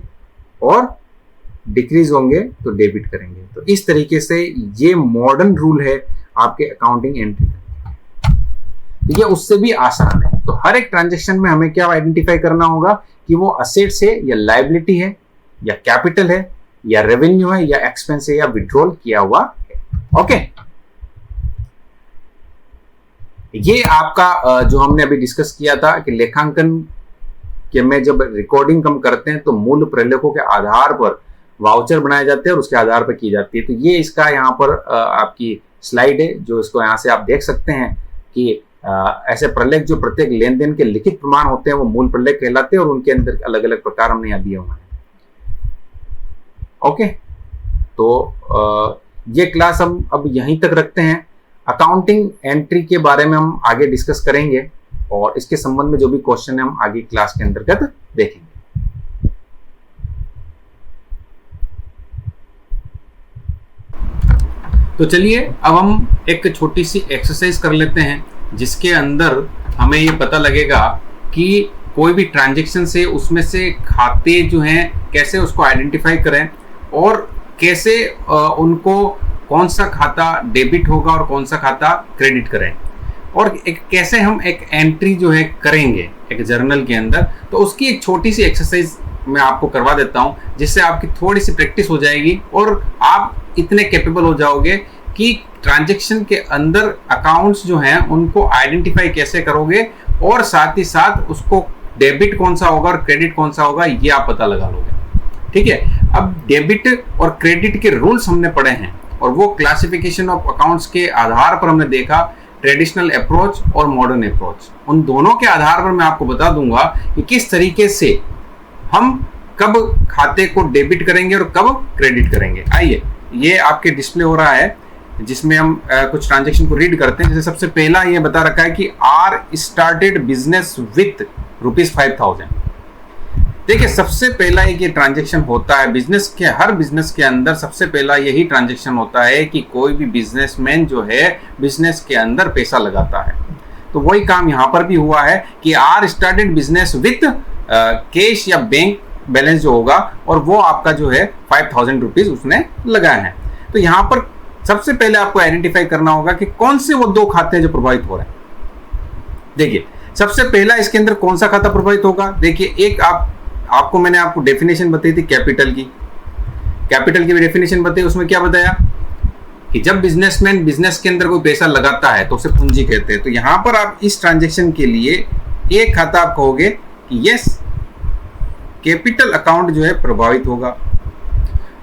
और डिक्रीज होंगे तो डेबिट करेंगे। तो इस तरीके से ये मॉडर्न रूल है आपके अकाउंटिंग एंट्री का। तो ये उससे भी आसान है। तो हर एक ट्रांजैक्शन में हमें क्या आइडेंटिफाई करना होगा कि वो असेट्स है या लायबिलिटी है या कैपिटल है या रेवेन्यू है या एक्सपेंस है या विड्रॉल किया हुआ है। ओके, ये आपका जो हमने अभी डिस्कस किया था कि लेखांकन के में जब रिकॉर्डिंग हम करते हैं तो मूल प्रलेखों के आधार पर वाउचर बनाए जाते हैं और उसके आधार पर की जाती है। तो ये इसका यहाँ पर आपकी स्लाइड है, जो इसको यहाँ से आप देख सकते हैं कि ऐसे प्रलेख जो प्रत्येक लेन देन के लिखित प्रमाण होते हैं वो मूल प्रलेख कहलाते हैं और उनके अंदर अलग अलग प्रकार हमने यहाँ दिए हुए हैं। ओके, तो ये क्लास हम अब यहीं तक रखते हैं। अकाउंटिंग एंट्री के बारे में हम आगे डिस्कस करेंगे और इसके संबंध में जो भी क्वेश्चन है हम आगे क्लास के अंतर्गत देखेंगे। तो चलिए अब हम एक छोटी सी एक्सरसाइज कर लेते हैं जिसके अंदर हमें ये पता लगेगा कि कोई भी ट्रांजैक्शन से उसमें से खाते जो हैं कैसे उसको आइडेंटिफाई करें और कैसे उनको कौन सा खाता डेबिट होगा और कौन सा खाता क्रेडिट करें और कैसे हम एक एंट्री जो है करेंगे एक जर्नल के अंदर। तो उसकी एक छोटी सी एक्सरसाइज मैं आपको करवा देता हूं जिससे आपकी थोड़ी सी प्रैक्टिस हो जाएगी और आप इतने कैपेबल हो जाओगे कि ट्रांजैक्शन के अंदर अकाउंट्स जो हैं उनको आइडेंटिफाई कैसे करोगे और साथ ही साथ उसको डेबिट कौन सा होगा और क्रेडिट कौन सा होगा ये आप पता लगा लोगे। ठीक है, अब डेबिट और क्रेडिट के रूल्स हमने पढ़े हैं और वो क्लासिफिकेशन ऑफ अकाउंट्स के आधार पर हमने देखा, ट्रेडिशनल अप्रोच और मॉडर्न अप्रोच। उन दोनों के आधार पर मैं आपको बता दूंगा कि किस तरीके से हम कब खाते को डेबिट करेंगे और कब क्रेडिट करेंगे। आइए, ये आपके डिस्प्ले हो रहा है जिसमें हम कुछ ट्रांजैक्शन को रीड करते हैं। जैसे सबसे पहला ये बता रखा है कि आर स्टार्टेड बिजनेस विथ ₹5000। देखिए, सबसे पहला एक ये ट्रांजैक्शन होता है बिजनेस के, हर बिजनेस के अंदर सबसे पहला यही ट्रांजैक्शन होता है कि कोई भी बिजनेसमैन जो है बिजनेस के अंदर पैसा लगाता है। तो वही काम यहाँ पर भी हुआ है कि are started business with cash या बैंक बैलेंस जो होगा और वो आपका जो है ₹5000 उसने लगाए हैं। तो यहाँ पर सबसे पहले आपको आइडेंटिफाई करना होगा कि कौन से वो दो खाते हैं जो प्रभावित हो रहे हैं। देखिए, सबसे पहला इसके अंदर कौन सा खाता प्रभावित होगा। देखिए, एक आपको मैंने आपको डेफिनेशन बताई थी कैपिटल की भी डेफिनेशन बताई। उसमें क्या बताया कि जब बिजनेसमैन बिजनेस के अंदर कोई पैसा लगाता है तो उसे पूंजी कहते हैं। तो यहां पर आप इस ट्रांजेक्शन के लिए एक खाता आप कहोगे कि यस कैपिटल अकाउंट जो है प्रभावित होगा।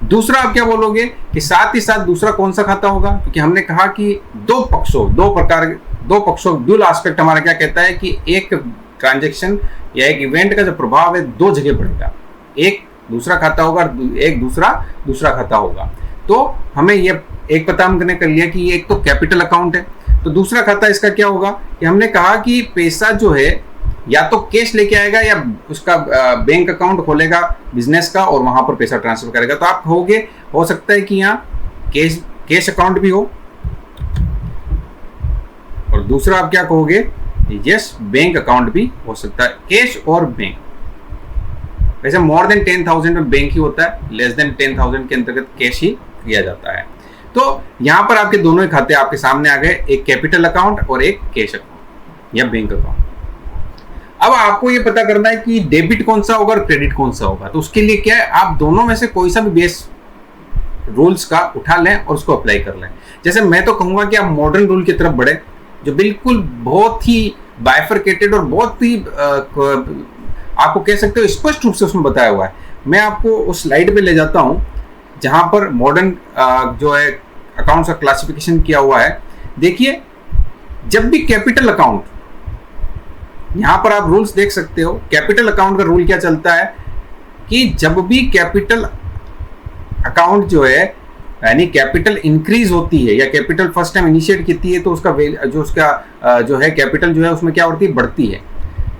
दूसरा आप क्या बोलोगे कि साथ ही साथ दूसरा कौन सा खाता होगा, क्योंकि हमने कहा कि दो पक्षों ड्यूल एस्पेक्ट हमारा क्या कहता है कि एक ट्रांजैक्शन या एक इवेंट का जो प्रभाव है दो जगह पड़ेगा, एक दूसरा खाता होगा, एक दूसरा खाता होगा। तो हमें ये एक पता हमने कर लिया कि ये एक तो कैपिटल अकाउंट है, तो दूसरा खाता इसका क्या होगा कि हमने कहा कि पैसा जो है या तो कैश लेके आएगा या उसका बैंक अकाउंट खोलेगा बिजनेस का और वहां पर पैसा ट्रांसफर करेगा। तो आप कहोगे हो सकता है कि यहाँ कैश अकाउंट भी हो, और दूसरा आप क्या कहोगे यस बैंक अकाउंट भी हो सकता है, कैश और बैंक। वैसे मोर देन 10,000 में बैंक ही होता है, लेस देन 10,000 के अंतर्गत कैश ही किया जाता है। तो यहां पर आपके दोनों ही खाते आपके सामने आ गए, एक कैपिटल अकाउंट और एक कैश अकाउंट या बैंक अकाउंट। अब आपको ये पता करना है कि डेबिट कौन सा होगा और क्रेडिट कौन सा होगा। तो उसके लिए क्या है, आप दोनों में से कोई सा भी बेस रूल्स का उठा लें और उसको अप्लाई कर लें। जैसे मैं तो कहूंगा कि आप मॉडर्न रूल की तरफ बढ़े, जो बिल्कुल बहुत ही बाइफरकेटेड और बहुत ही आपको कह सकते हो स्पष्ट रूप से उसमें बताया हुआ है। मैं आपको उस स्लाइड पे ले जाता हूं जहां पर मॉडर्न जो है अकाउंट्स का क्लासिफिकेशन किया हुआ है। देखिए, जब भी कैपिटल अकाउंट, यहां पर आप रूल्स देख सकते हो, कैपिटल अकाउंट का रूल क्या चलता है कि जब भी कैपिटल अकाउंट जो है यानी कैपिटल इंक्रीज होती है या कैपिटल फर्स्ट टाइम इनिशिएट करती है तो उसका जो है कैपिटल जो है उसमें क्या होती है, बढ़ती है।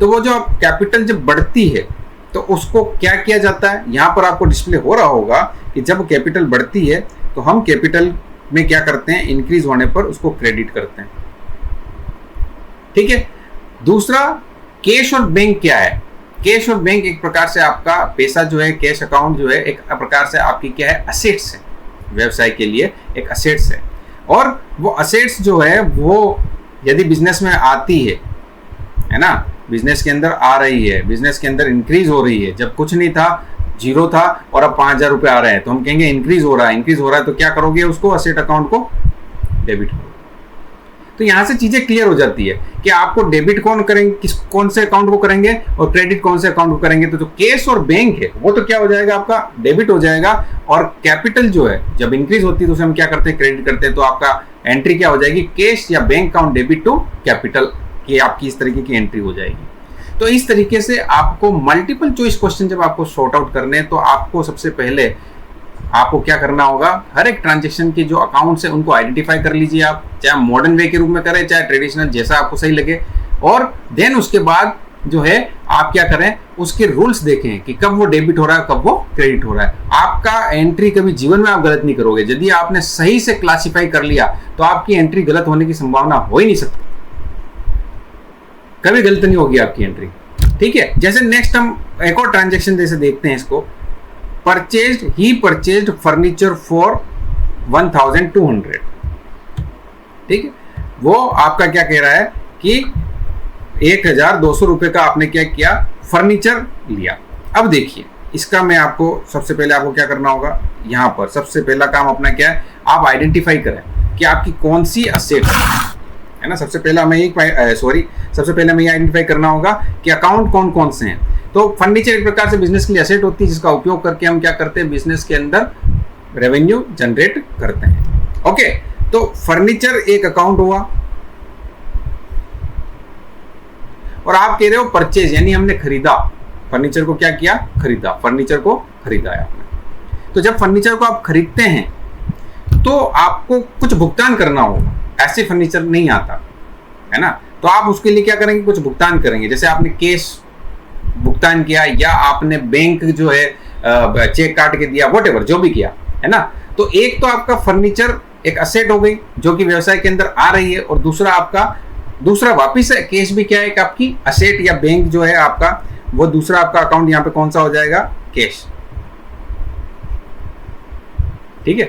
तो वो जो कैपिटल जब बढ़ती है तो उसको क्या किया जाता है, यहां पर आपको डिस्प्ले हो रहा होगा कि जब कैपिटल बढ़ती है तो हम कैपिटल में क्या करते हैं, इंक्रीज होने पर उसको क्रेडिट करते हैं। ठीक है। दूसरा कैश और बैंक क्या है, कैश और बैंक एक प्रकार से आपका पैसा जो है, कैश अकाउंट जो है एक प्रकार से आपकी क्या है, असेट्स है, व्यवसाय के लिए एक असेट्स है। और वो असेट्स जो है वो यदि बिजनेस में आती है ना, बिजनेस के अंदर आ रही है, बिजनेस के अंदर इंक्रीज हो रही है, जब कुछ नहीं था, जीरो था और अब 5,000 रुपये आ रहे हैं, तो हम कहेंगे इंक्रीज हो रहा है। तो क्या करोगे, उसको असेट अकाउंट को डेबिट करोगे। तो यहां से चीजें क्लियर हो जाती है कि आपको डेबिट कौन से अकाउंट को करेंगे और क्रेडिट कौन से अकाउंट को करेंगे। तो जो कैश और बैंक है वो तो क्या हो जाएगा, आपका डेबिट हो जाएगा। और कैपिटल जो है जब इंक्रीज होती है तो उसे हम क्या करते हैं, क्रेडिट करते हैं। तो आपका एंट्री क्या हो जाएगी, कैश या bank account debit to capital की आपकी इस तरीके की एंट्री हो जाएगी। तो इस तरीके से आपको मल्टीपल चॉइस क्वेश्चन जब आपको सॉर्ट आउट करने हैं तो आपको सबसे पहले आपको क्या करना होगा, हर एक ट्रांजैक्शन के जो अकाउंट्स है उनको आइडेंटिफाई कर लीजिए आप, चाहे मॉडर्न वे के रूप में करें चाहे ट्रेडिशनल, जैसा आपको सही लगे। और देन उसके बाद जो है आप क्या करें, उसके रूल्स देखें कि कब वो डेबिट हो रहा है कब वो क्रेडिट हो रहा है। आपका एंट्री कभी जीवन में आप गलत नहीं करोगे। यदि आपने सही से क्लासिफाई कर लिया तो आपकी एंट्री गलत होने की संभावना हो ही नहीं सकती, कभी गलत नहीं होगी आपकी एंट्री। ठीक है। जैसे नेक्स्ट हम एक और ट्रांजैक्शन जैसे देखते हैं इसको, परचेज्ड फर्नीचर फॉर 1,200। ठीक है। वो आपका क्या कह रहा है कि 1,200 रुपए का आपने क्या किया, फर्नीचर लिया। अब देखिए इसका मैं आपको सबसे पहले आपको क्या करना होगा, यहां पर सबसे पहला काम अपना क्या है, आप आइडेंटिफाई करें कि आपकी कौन सी असेट है ना। सबसे पहले हमें ये आइडेंटिफाई करना होगा कि अकाउंट कौन कौन से हैं। तो फर्नीचर एक प्रकार से बिजनेस के लिए एसेट होती है जिसका उपयोग करके हम क्या करते हैं, बिजनेस के अंदर रेवेन्यू जनरेट करते हैं। ओके। तो फर्नीचर एक अकाउंट हुआ और आप कह रहे हो परचेज, यानी हमने खरीदा फर्नीचर को, क्या किया, खरीदा, फर्नीचर को खरीदा है आपने। तो जब फर्नीचर को आप खरीदते हैं तो आपको कुछ भुगतान करना होगा, ऐसे फर्नीचर नहीं आता है ना। तो आप उसके लिए क्या करेंगे, कुछ भुगतान करेंगे। जैसे आपने कैश भुगतान किया या आपने बैंक जो है चेक काट के दिया, व्हाटएवर जो भी किया है ना। तो एक तो आपका फर्नीचर एक असेट हो गई जो कि व्यवसाय के अंदर आ रही है, और दूसरा वापिस है कैश भी क्या है, आपकी असेट या बैंक जो है आपका, वो दूसरा आपका अकाउंट यहाँ पे कौन सा हो जाएगा, कैश। ठीक है,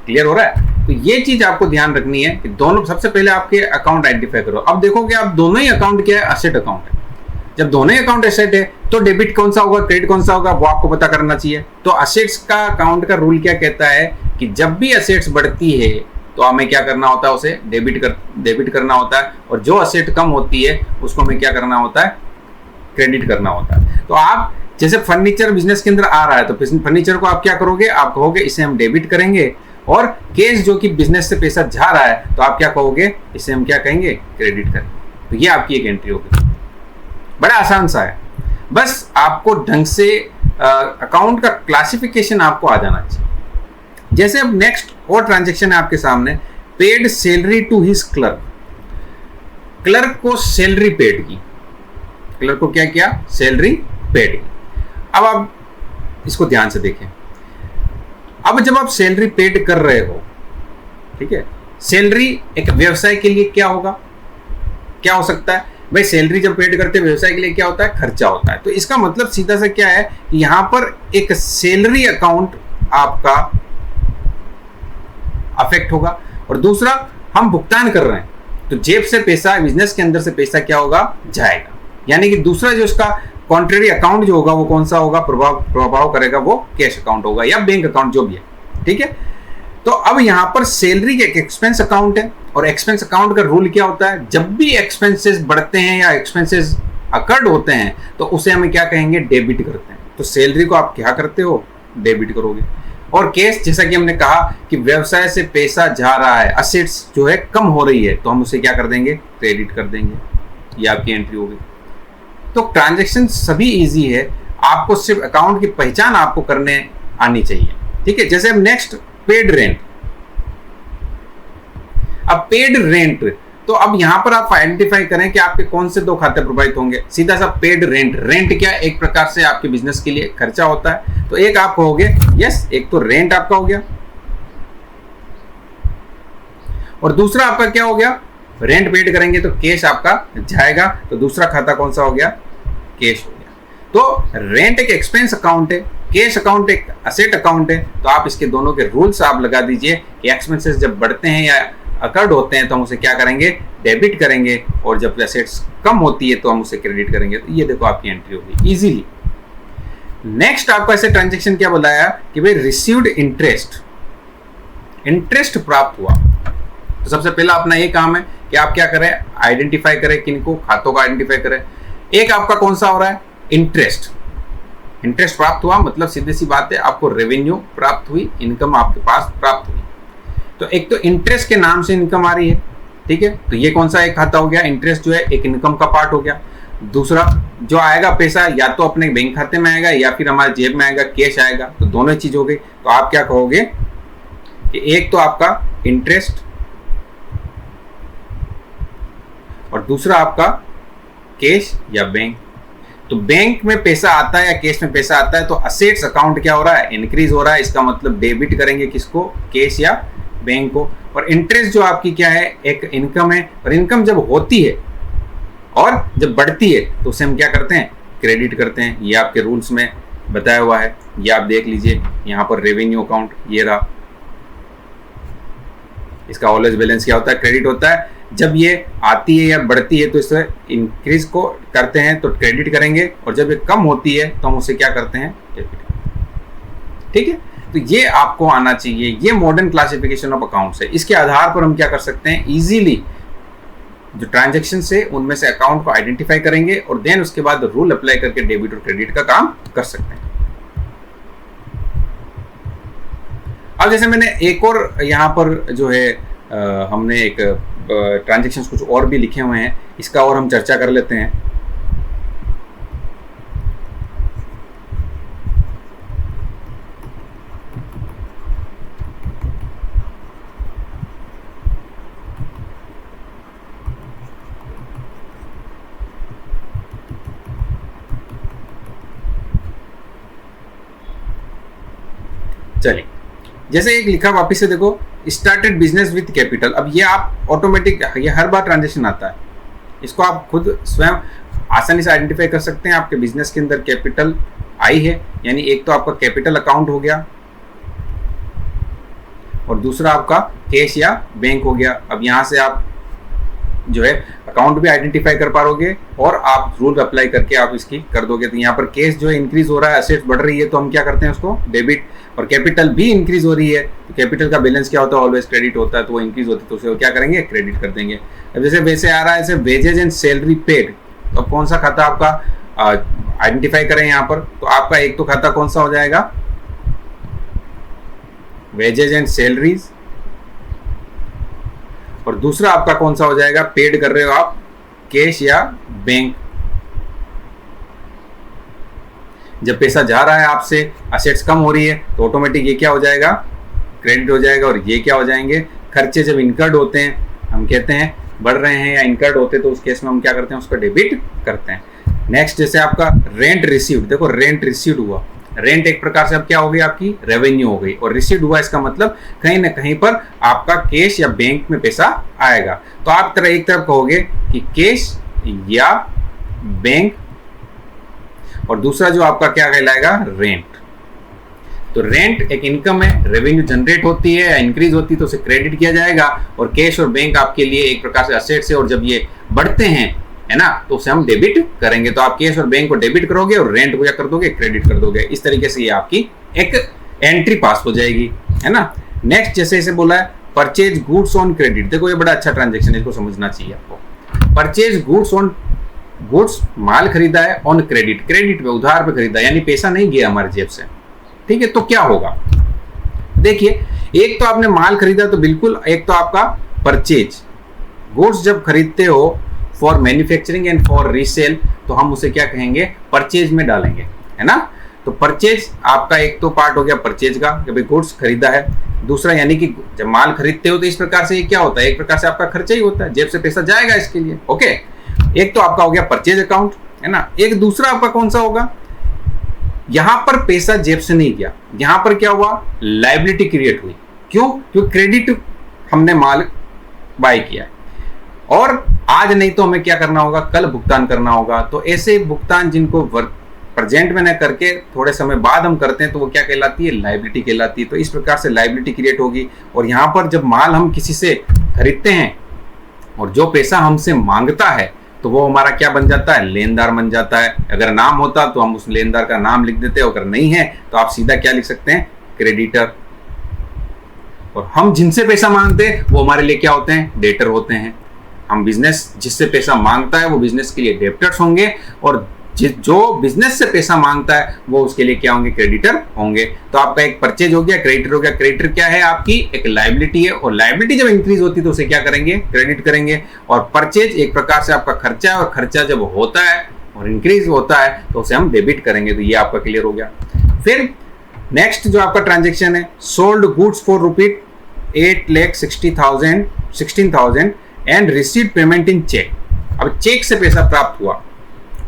क्लियर हो रहा है। तो ये चीज आपको ध्यान रखनी है कि दोनों, सबसे पहले आपके अकाउंट आइडेंटिफाई करो। अब देखो कि आप दोनों ही अकाउंट क्या है, असेट अकाउंट है। जब दोनों ही अकाउंट एसेट है तो डेबिट कौन सा होगा, क्रेडिट कौन सा होगा, वो आपको पता करना चाहिए। तो असेट्स का अकाउंट का रूल क्या कहता है कि जब भी असेट्स बढ़ती है तो हमें क्या करना होता है, उसे डेबिट करना होता है, और जो असेट कम होती है उसको हमें क्या करना होता है, क्रेडिट करना होता है। तो आप जैसे फर्नीचर बिजनेस के अंदर आ रहा है तो फर्नीचर को आप क्या करोगे, आप कहोगे इसे हम डेबिट करेंगे, और केस जो कि बिजनेस से पैसा जा रहा है तो आप क्या कहोगे, इसे हम क्या कहेंगे, क्रेडिट करेंगे। तो ये आपकी एक एंट्री होगी। बड़ा आसान सा है, बस आपको ढंग से अकाउंट का क्लासिफिकेशन आपको आ जाना चाहिए। जैसे अब नेक्स्ट और ट्रांजेक्शन है आपके सामने, paid salary to his clerk. Clerk को सैलरी पेड की, क्लर्क को क्या किया, सैलरी पेड की। अब आप इसको ध्यान से देखें। अब जब आप सैलरी पेड कर रहे हो, ठीक है, सैलरी एक व्यवसाय के लिए क्या होगा, क्या हो सकता है भाई, सैलरी जब पेड करते हैं व्यवसाय के लिए क्या होता है, खर्चा होता है। तो इसका मतलब सीधा सा क्या है कि यहां पर एक सैलरी अकाउंट आपका अफेक्ट होगा, और दूसरा हम भुगतान कर रहे हैं तो जेब से पैसा, बिजनेस के अंदर से पैसा क्या होगा, जाएगा। यानी कि दूसरा जो उसका कॉन्ट्रेरी अकाउंट जो होगा वो कौन सा होगा, प्रभाव करेगा, वो कैश अकाउंट होगा या बैंक अकाउंट जो भी है, ठीक है। तो अब यहां पर सैलरी एक एक्सपेंस अकाउंट है, और एक्सपेंस अकाउंट का रूल क्या होता है, जब भी एक्सपेंसेस बढ़ते हैं या एक्सपेंसेस अकर्ड होते हैं तो उसे हमें क्या कहेंगे, डेबिट करते हैं। तो सैलरी को आप क्या करते हो, डेबिट करोगे। और केस जैसा कि हमने कहा कि व्यवसाय से पैसा जा रहा है, असेट्स जो है कम हो रही है, तो हम उसे क्या कर देंगे, क्रेडिट कर देंगे। ये आपकी एंट्री होगी। तो ट्रांजैक्शन सभी इजी है, आपको सिर्फ अकाउंट की पहचान आपको करने आनी चाहिए, ठीक है। जैसे अब नेक्स्ट पेड रेंट। अब पेड रेंट, तो अब यहां पर आप आइडेंटिफाई करें कि आपके कौन से दो खाते प्रभावित होंगे। सीधा सा पेड रेंट, रेंट क्या एक प्रकार से आपके बिजनेस के लिए खर्चा होता है, तो एक आप कहोगे यस, एक तो रेंट आपका हो गया, और दूसरा आपका क्या हो गया, रेंट पेड करेंगे तो कैश आपका जाएगा, तो दूसरा खाता कौन सा हो गया, कैश हो गया। तो रेंट एक एक्सपेंस अकाउंट है, कैश अकाउंट एक असेट अकाउंट है। तो आप इसके दोनों के रूल्स आप लगा दीजिए कि एक्सपेंसेस जब बढ़ते हैं या अकर्ड होते हैं तो हम उसे क्या करेंगे, डेबिट करेंगे, और जब असेट्स कम होती है तो हम उसे क्रेडिट करेंगे। तो ये देखो आपकी एंट्री होगी इजीली। नेक्स्ट आपको ऐसे ट्रांजेक्शन क्या बताया कि भाई रिसीव्ड इंटरेस्ट, इंटरेस्ट प्राप्त हुआ। तो सबसे पहला अपना ये काम है कि आप क्या करें, आइडेंटिफाई करें, किनको खातों का आइडेंटिफाई करें। एक आपका कौन सा हो रहा है, इंटरेस्ट, इंटरेस्ट प्राप्त हुआ, मतलब सीधी सी बात है आपको रेवेन्यू प्राप्त हुई, इनकम आपके पास प्राप्त हुई। तो एक तो इंटरेस्ट के नाम से इनकम आ रही है, ठीक है, तो ये कौन सा एक खाता हो गया, इंटरेस्ट जो है एक इनकम का पार्ट हो गया। दूसरा जो आएगा पैसा या तो अपने बैंक खाते में आएगा या फिर हमारे जेब में आएगा, कैश आएगा, तो दोनों चीज हो गई। तो आप क्या कहोगे कि एक तो आपका इंटरेस्ट और दूसरा आपका कैश या बैंक। तो बैंक में पैसा आता है या कैश में पैसा आता है तो असेट्स अकाउंट क्या हो रहा है, इंक्रीज हो रहा है। इसका मतलब डेबिट करेंगे किसको, कैश या बैंक को। और इंटरेस्ट जो आपकी क्या है, एक इनकम है, और इनकम जब होती है और जब बढ़ती है तो उसे हम क्या करते हैं, क्रेडिट करते हैं। ये आपके रूल्स में बताया हुआ है, ये आप देख लीजिए। यहाँ पर रेवेन्यू अकाउंट ये रहा, इसका ऑलवेज बैलेंस क्या होता है, क्रेडिट होता है। जब ये आती है या बढ़ती है तो इसे इंक्रीज को करते हैं तो क्रेडिट करेंगे, और जब ये कम होती है तो हम उसे क्या करते हैं, डेबिट। ठीक है, तो ये आपको आना चाहिए। ये मॉडर्न क्लासिफिकेशन ऑफ अकाउंट्स है। इसके आधार पर हम क्या कर सकते हैं, इजीली जो ट्रांजैक्शन है उनमें से अकाउंट को आइडेंटिफाई करेंगे और देन उसके बाद रूल अप्लाई करके डेबिट और क्रेडिट का काम कर सकते हैं। अब जैसे मैंने एक और यहाँ पर जो है हमने एक ट्रांजैक्शंस कुछ और भी लिखे हुए हैं, इसका और हम चर्चा कर लेते हैं। चलिए, जैसे एक लिखा वापिस से देखो, स्टार्टेड बिजनेस विथ कैपिटल। अब ये आप ऑटोमेटिक, ये हर बार ट्रांजेक्शन आता है, इसको आप खुद स्वयं आसानी से आइडेंटिफाई कर सकते हैं। आपके बिजनेस के अंदर कैपिटल आई है, यानी एक तो आपका कैपिटल अकाउंट हो गया और दूसरा आपका कैश या बैंक हो गया। अब यहाँ से आप जो है अकाउंट भी आइडेंटिफाई कर पाओगे और आप रूल अप्लाई करके आप इसकी कर दोगे। तो यहाँ पर कैश जो है इंक्रीज हो रहा है, असेट्स बढ़ रही है, तो हम क्या करते हैं उसको डेबिट, और कैपिटल भी इंक्रीज हो रही है तो कैपिटल का बैलेंस क्या होता है, ऑलवेज क्रेडिट होता है, तो वो इंक्रीज होती है तो उसे क्या करेंगे, क्रेडिट कर देंगे। अब जैसे वैसे आ रहा है जैसे वेजेज एंड सैलरी पेड, तो कौन सा खाता आपका आइडेंटिफाई करें यहाँ पर, तो आपका एक तो खाता कौन सा हो जाएगा, वेजेज एंड सैलरीज, और दूसरा आपका कौन सा हो जाएगा, पेड कर रहे हो आप कैश या बैंक। जब पैसा जा रहा है आपसे, असेट्स कम हो रही है, तो ऑटोमेटिक ये क्या हो जाएगा, क्रेडिट हो जाएगा, और ये क्या हो जाएंगे, खर्चे जब इनकर्ड होते हैं, हम कहते हैं बढ़ रहे हैं या इनकर्ड होते हैं, तो उस केस में हम क्या करते हैं, उसको डेबिट करते हैं। नेक्स्ट जैसे आपका रेंट रिसीव्ड, देखो रेंट रिसीव्ड हुआ, रेंट एक प्रकार से अब क्या हो गई, आपकी रेवेन्यू हो गई, और रिसीव्ड हुआ इसका मतलब कहीं ना कहीं पर आपका कैश या बैंक में पैसा आएगा। तो आप एक तरफ कहोगे कि कैश या बैंक, और दूसरा जो आपका क्या कहलाएगा, रेंट। तो रेंट एक इनकम है, रेवेन्यू जनरेट होती है या इंक्रीज होती है तो उसे क्रेडिट किया जाएगा, और कैश और बैंक आपके लिए एक प्रकार से असेट्स है, और जब ये बढ़ते हैं है ना, तो उसे हम डेबिट करेंगे। तो आप कैश और बैंक को डेबिट करोगे और रेंट को क्या कर दोगे, क्रेडिट कर दोगे। इस तरीके से ये आपकी एक एंट्री पास हो जाएगी, है ना। नेक्स्ट जैसे इसे बोला है परचेज गुड्स ऑन क्रेडिट, देखो ये बड़ा अच्छा ट्रांजेक्शन है, इसको समझना चाहिए आपको। परचेज गुड्स ऑन, गुड्स माल खरीदा है, ऑन क्रेडिट, क्रेडिट पे उधार पे खरीदा, यानी पैसा नहीं गया हमारे जेब से, ठीक है। तो क्या होगा, देखिए एक तो आपने माल खरीदा तो बिल्कुल, एक तो आपका परचेज गुड्स जब खरीदते हो for manufacturing and for resale, तो हम उसे क्या कहेंगे, परचेज में डालेंगे, है ना। तो परचेज आपका एक तो पार्ट हो गया परचेज का, कि भाई गुड्स खरीदा है। दूसरा यानी कि जब माल खरीदते हो तो इस प्रकार से ये क्या होता है, एक प्रकार से आपका खर्चा ही होता है, जेब से पैसा जाएगा इसके लिए, ओके। एक तो आपका हो गया परचेज अकाउंट, है ना। एक दूसरा आपका कौन सा होगा, यहां पर पैसा जेब से नहीं गया, यहां पर क्या हुआ, लायबिलिटी क्रिएट हुई। क्यों, क्योंकि क्रेडिट हमने माल बाय किया, और आज नहीं तो हमें क्या करना होगा, कल भुगतान करना होगा। तो ऐसे भुगतान जिनको प्रेजेंट में न करके थोड़े समय बाद हम करते हैं, तो वो क्या कहलाती है, लायबिलिटी कहलाती है। तो इस प्रकार से लायबिलिटी क्रिएट होगी, और यहाँ पर जब माल हम किसी से खरीदते हैं और जो पैसा हमसे मांगता है, तो वो हमारा क्या बन जाता है, लेनदार बन जाता है। अगर नाम होता तो हम उस लेनदार का नाम लिख देते, अगर नहीं है तो आप सीधा क्या लिख सकते हैं, क्रेडिटर। और हम जिनसे पैसा मांगते हैं वो हमारे लिए क्या होते हैं, डेटर होते हैं। हम बिजनेस जिससे पैसा मांगता है वो बिजनेस के लिए डेप्टर्स होंगे, और जो बिजनेस से पैसा मांगता है वो उसके लिए क्या होंगे, क्रेडिटर होंगे। तो आपका एक परचेज हो गया, क्रेडिटर हो गया। क्रेडिटर क्या है, आपकी एक लायबिलिटी है, और लायबिलिटी जब इंक्रीज होती है तो उसे क्या करेंगे, क्रेडिट करेंगे। और परचेज एक प्रकार से आपका खर्चा है, और खर्चा जब होता है और इंक्रीज होता है तो उसे हम डेबिट करेंगे। तो ये आपका क्लियर हो गया। फिर नेक्स्ट जो आपका ट्रांजेक्शन है, sold goods for ₹8,60,000 and receive payment in cheque. अब चेक से पैसा प्राप्त हुआ,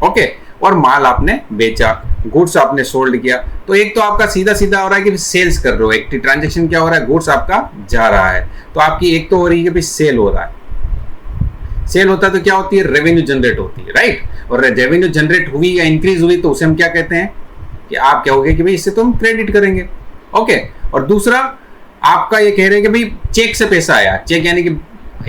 ओके, और माल आपने बेचा, गुड्स आपने सोल्ड किया। तो एक तो आपका सीधा सीधा हो रहा है कि सेल्स कर रहे हो, एक ट्रांजेक्शन क्या हो रहा है, गुड्स आपका जा रहा है। तो आपकी एक तो हो रही है कि भाई सेल हो रहा है, सेल होता है तो क्या होती है, रेवेन्यू जनरेट होती है, राइट। और रेवेन्यू जनरेट हुई या इंक्रीज हुई तो उसे हम क्या कहते हैं, कि आप क्या हो गए कि भाई इससे तो हम क्रेडिट करेंगे, ओके। और दूसरा आपका ये कह रहे हैं कि भाई चेक से पैसा आया, चेक यानी कि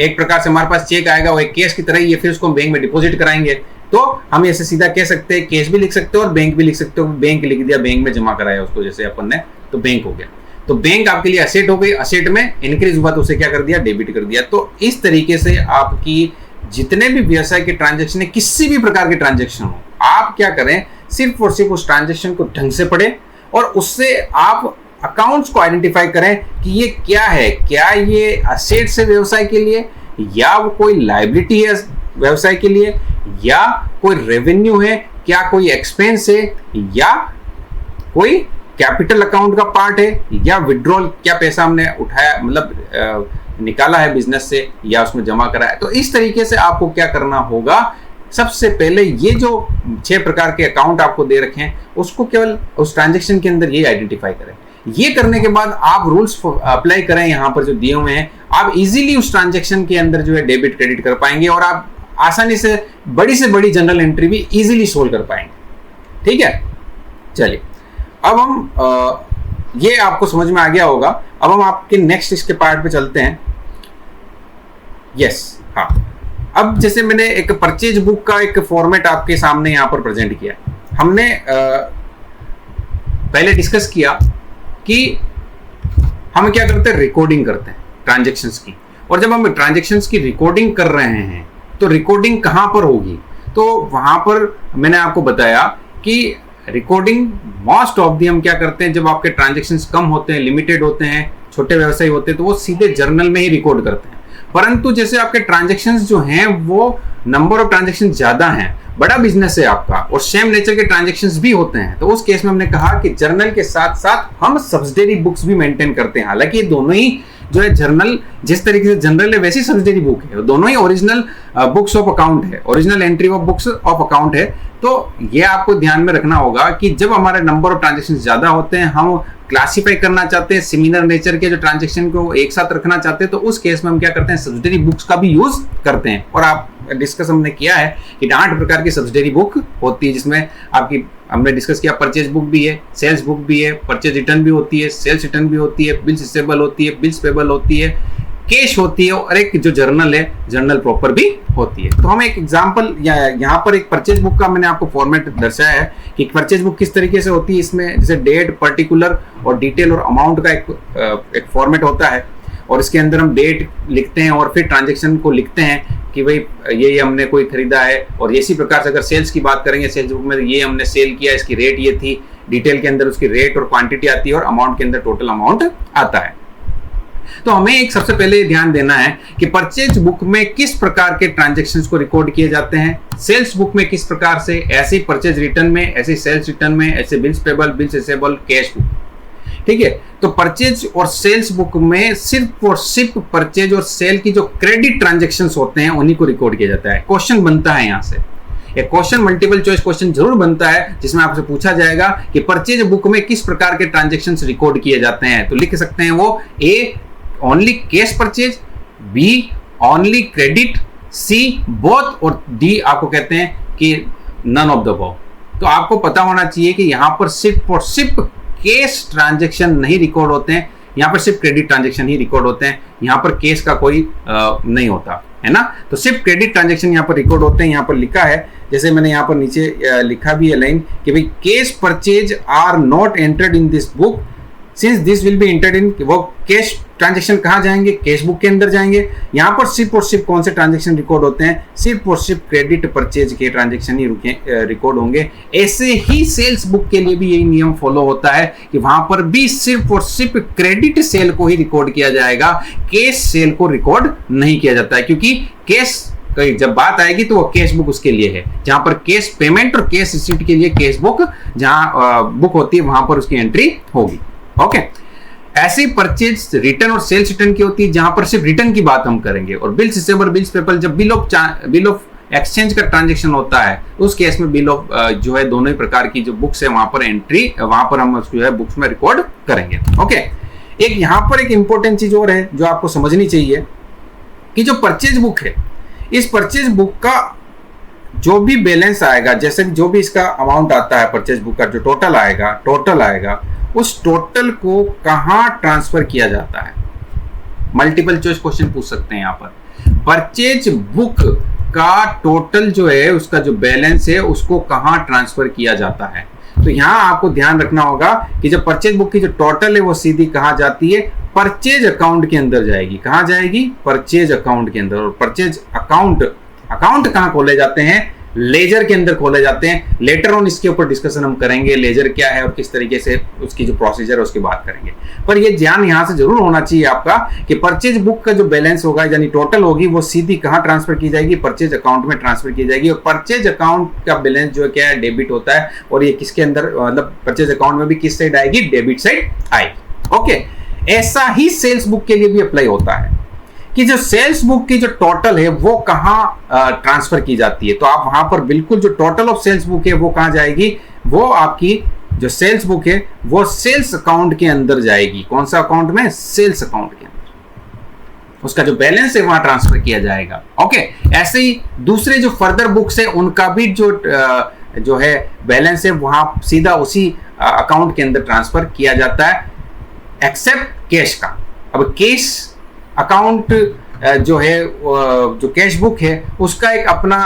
एक प्रकार से हमारे पास चेक आएगा, वो एक कैश की तरह ही है, फिर उसको हम बैंक में डिपॉजिट कराएंगे। तो हम ऐसे सीधा कह सकते हैं, कैश भी लिख सकते हो और बैंक भी लिख सकते हो। बैंक लिख दिया, बैंक में जमा कराया उसको, जैसे अपन ने, तो बैंक हो गया। तो बैंक आपके लिए असेट हो गई, असेट में इंक्रीज हुआ तो उसे क्या कर दिया, डेबिट कर दिया। तो इस तरीके से आपकी जितने भी व्यवसाय के ट्रांजेक्शन है, किसी भी प्रकार के ट्रांजेक्शन हो, आप क्या करें, सिर्फ और सिर्फ उस ट्रांजेक्शन को ढंग से पढ़ें, और उससे आप अकाउंट्स को आइडेंटिफाई करें कि ये क्या है, क्या ये असेट्स है व्यवसाय के लिए, या वो कोई लायबिलिटी है व्यवसाय के लिए, या कोई रेवेन्यू है, क्या कोई एक्सपेंस है, या कोई कैपिटल अकाउंट का पार्ट है, या विड्रॉल, क्या पैसा हमने उठाया, मतलब निकाला है बिजनेस से या उसमें जमा करा है। तो इस तरीके से आपको क्या करना होगा, सबसे पहले ये जो 6 प्रकार के अकाउंट आपको दे रखे हैं उसको केवल उस ट्रांजेक्शन के अंदर ये आइडेंटिफाई करें। ये करने के बाद आप रूल्स अप्लाई करें, यहाँ पर जो दिए हुए हैं, आप इजीली उस ट्रांजेक्शन के अंदर जो है डेबिट क्रेडिट कर पाएंगे, और आप आसानी से बड़ी जनरल एंट्री भी इजीली सोल्व कर पाएंगे। ठीक है, चलिए अब हम ये आपको समझ में आ गया होगा। अब हम आपके नेक्स्ट इसके पार्ट पे चलते हैं। यस, हाँ, अब जैसे मैंने एक परचेज बुक का एक फॉर्मेट आपके सामने यहाँ पर प्रेजेंट किया, हमने पहले डिस्कस किया कि हम क्या करते हैं, रिकॉर्डिंग करते हैं ट्रांजैक्शंस की। और जब हम ट्रांजैक्शंस की रिकॉर्डिंग कर रहे हैं तो रिकॉर्डिंग कहाँ पर होगी, तो वहां पर मैंने आपको बताया कि रिकॉर्डिंग मोस्ट ऑफ दी हम क्या करते हैं, जब आपके ट्रांजैक्शंस कम होते हैं, लिमिटेड होते हैं, छोटे व्यवसाय होते हैं, तो वो सीधे जर्नल में ही रिकॉर्ड करते हैं। परंतु जैसे आपके ट्रांजैक्शंस जो हैं वो नंबर ऑफ ट्रांजैक्शन ज्यादा हैं, बड़ा बिजनेस है आपका और सेम नेचर के ट्रांजैक्शंस भी होते हैं, तो उस केस में हमने कहा कि जर्नल के साथ साथ हम सब्सिडरी बुक्स भी मेंटेन करते हैं। हालांकि ये दोनों ही जो है जर्नल जिस तरीके से जनरल है वैसी सब्सिडरी बुक है, दोनों ही ओरिजिनल बुक्स ऑफ अकाउंट है, original entry of books of account है। तो ये आपको ध्यान में रखना होगा कि जब हमारे नंबर ऑफ ट्रांजैक्शन ज्यादा होते हैं, हम क्लासिफाई करना चाहते हैं सिमिलर नेचर के जो ट्रांजैक्शन को एक साथ रखना चाहते हैं, तो उस केस में हम क्या करते हैं, सब्सिडरी बुक्स का भी यूज करते हैं। और आप डिस्कस हमने किया है कि 8 प्रकार की सब्सिडरी बुक होती है, जिसमें आपकी हमने डिस्कस किया परचेज बुक भी है, सेल्स बुक भी है, परचेज रिटर्न भी होती है, सेल्स रिटर्न भी होती है, बिल्स रिसीवेबल होती है, बिल्स पेबल होती है, कैश होती है, और एक जो जर्नल है जर्नल प्रॉपर भी होती है। तो हम एक एग्जांपल यहाँ पर एक परचेज बुक का मैंने आपको फॉर्मेट दर्शाया है कि परचेज बुक किस तरीके से होती है। इसमें जैसे डेट, पर्टिकुलर और डिटेल और अमाउंट का एक फॉर्मेट होता है, और इसके अंदर हम डेट लिखते हैं और फिर ट्रांजेक्शन को लिखते हैं कि भाई ये हमने कोई खरीदा है। और इसी प्रकार से अगर सेल्स की बात करेंगे, सेल्स बुक में ये हमने सेल किया, इसकी रेट ये थी, डिटेल के अंदर उसकी रेट और क्वांटिटी आती है, और अमाउंट के अंदर टोटल अमाउंट आता है। तो हमें एक सबसे पहले ध्यान देना है कि परचेज बुक में किस प्रकार के ट्रांजैक्शंस को रिकॉर्ड किए जाते हैं, सेल्स बुक में किस प्रकार से, ऐसे परचेज रिटर्न में, ऐसे सेल्स रिटर्न में, ऐसे bills payable, bills receivable, cash book. ठीक है, तो परचेज और सेल्स बुक में सिर्फ और सिर्फ परचेज और सेल की जो क्रेडिट ट्रांजैक्शंस होते हैं उन्हीं को रिकॉर्ड किया जाता है। क्वेश्चन बनता है यहाँ से, एक क्वेश्चन मल्टीपल चॉइस क्वेश्चन जरूर बनता है जिसमें आपसे पूछा जाएगा कि परचेज बुक में किस प्रकार के ट्रांजैक्शंस रिकॉर्ड किए जाते हैं। तो लिख सकते हैं वो A only cash purchase, B only credit, C both, और डी आपको कहते हैं कि नन ऑफ द अबव। तो आपको पता होना चाहिए कि यहाँ पर सिर्फ और सिर्फ कैश ट्रांजैक्शन नहीं रिकॉर्ड होते हैं, यहाँ पर सिर्फ क्रेडिट ट्रांजैक्शन ही रिकॉर्ड होते हैं, यहाँ पर कैश का कोई नहीं होता है ना। तो सिर्फ क्रेडिट ट्रांजैक्शन यहाँ पर रिकॉर्ड होते हैं। यहाँ पर लिखा है, जैसे मैंने यहाँ पर नीचे लिखा भी है लाइन कि भाई cash purchase are not entered in this book since this will be entered in, वो कैश ट्रांजैक्शन कहाँ जाएंगे, कैश बुक के अंदर जाएंगे। यहाँ पर सिर्फ और सिर्फ कौन से ट्रांजैक्शन रिकॉर्ड होते हैं, सिर्फ और सिर्फ क्रेडिट परचेज के ट्रांजैक्शन ही रिकॉर्ड होंगे। ऐसे ही सेल्स बुक के लिए भी यही नियम फॉलो होता है कि वहां पर भी सिर्फ और सिर्फ क्रेडिट सेल को ही रिकॉर्ड किया जाएगा, कैश सेल को रिकॉर्ड नहीं किया जाता है, क्योंकि कैश जब बात आएगी तो वो कैश बुक उसके लिए है, जहां पर कैश पेमेंट और कैश रिसीट के लिए कैश बुक जहां बुक होती है वहां पर उसकी एंट्री होगी। ओके, ऐसी परचेज रिटर्न और सेल्स रिटर्न की होती है जहां पर सिर्फ रिटर्न की बात हम करेंगे। और बिल्स रिसीवेबल, बिल्स पेबल, जब बिल ऑफ एक्सचेंज का ट्रांजैक्शन होता है तो उस केस में बिल ऑफ जो है दोनों ही प्रकार की जो बुक्स है वहां पर एंट्री, वहां पर हम जो है बुक्स में रिकॉर्ड करेंगे। ओके, एक यहाँ पर एक इंपॉर्टेंट चीज और है जो आपको समझनी चाहिए कि जो परचेज बुक है, इस परचेज बुक का जो भी बैलेंस आएगा, जैसे जो भी इसका अमाउंट आता है परचेज बुक का जो टोटल आएगा, उस टोटल को कहां ट्रांसफर किया जाता है। मल्टीपल चॉइस क्वेश्चन पूछ सकते हैं यहाँ पर। परचेज बुक का टोटल जो है, उसका जो बैलेंस है उसको कहां ट्रांसफर किया जाता है। तो यहाँ आपको ध्यान रखना होगा कि जब परचेज बुक की जो टोटल है वो सीधी कहां जाती है, परचेज अकाउंट के अंदर जाएगी। कहां जाएगी, परचेज अकाउंट के अंदर। और परचेज अकाउंट कहां खोले जाते हैं, लेजर के अंदर खोले जाते हैं। लेटर ऑन इसके ऊपर डिस्कशन हम करेंगे, लेजर क्या है और किस तरीके से उसकी जो प्रोसीजर है उसकी बात करेंगे। पर ये ध्यान यहाँ से जरूर होना चाहिए आपका कि परचेज बुक का जो बैलेंस होगा यानी टोटल होगी वो सीधी कहाँ ट्रांसफर की जाएगी, परचेज अकाउंट में ट्रांसफर की जाएगी। और परचेज अकाउंट का बैलेंस जो है क्या है, डेबिट होता है। और ये किसके अंदर, मतलब परचेज अकाउंट में भी किस साइड आएगी, डेबिट साइड आएगी। ओके, ऐसा ही सेल्स बुक के लिए भी अप्लाई होता है कि जो सेल्स बुक की जो टोटल है वो कहां ट्रांसफर की जाती है। तो आप वहां पर बिल्कुल जो टोटल ऑफ सेल्स बुक है वो कहां जाएगी, वो आपकी जो सेल्स बुक है वो सेल्स अकाउंट के अंदर जाएगी। कौन सा अकाउंट में, सेल्स अकाउंट के अंदर उसका जो बैलेंस है वहां ट्रांसफर किया जाएगा। ओके, ऐसे ही दूसरे जो फर्दर बुक्स है उनका भी जो है बैलेंस है वहां सीधा उसी अकाउंट के अंदर ट्रांसफर किया जाता है, एक्सेप्ट कैश का। अब कैश अकाउंट जो है जो कैश बुक है उसका एक अपना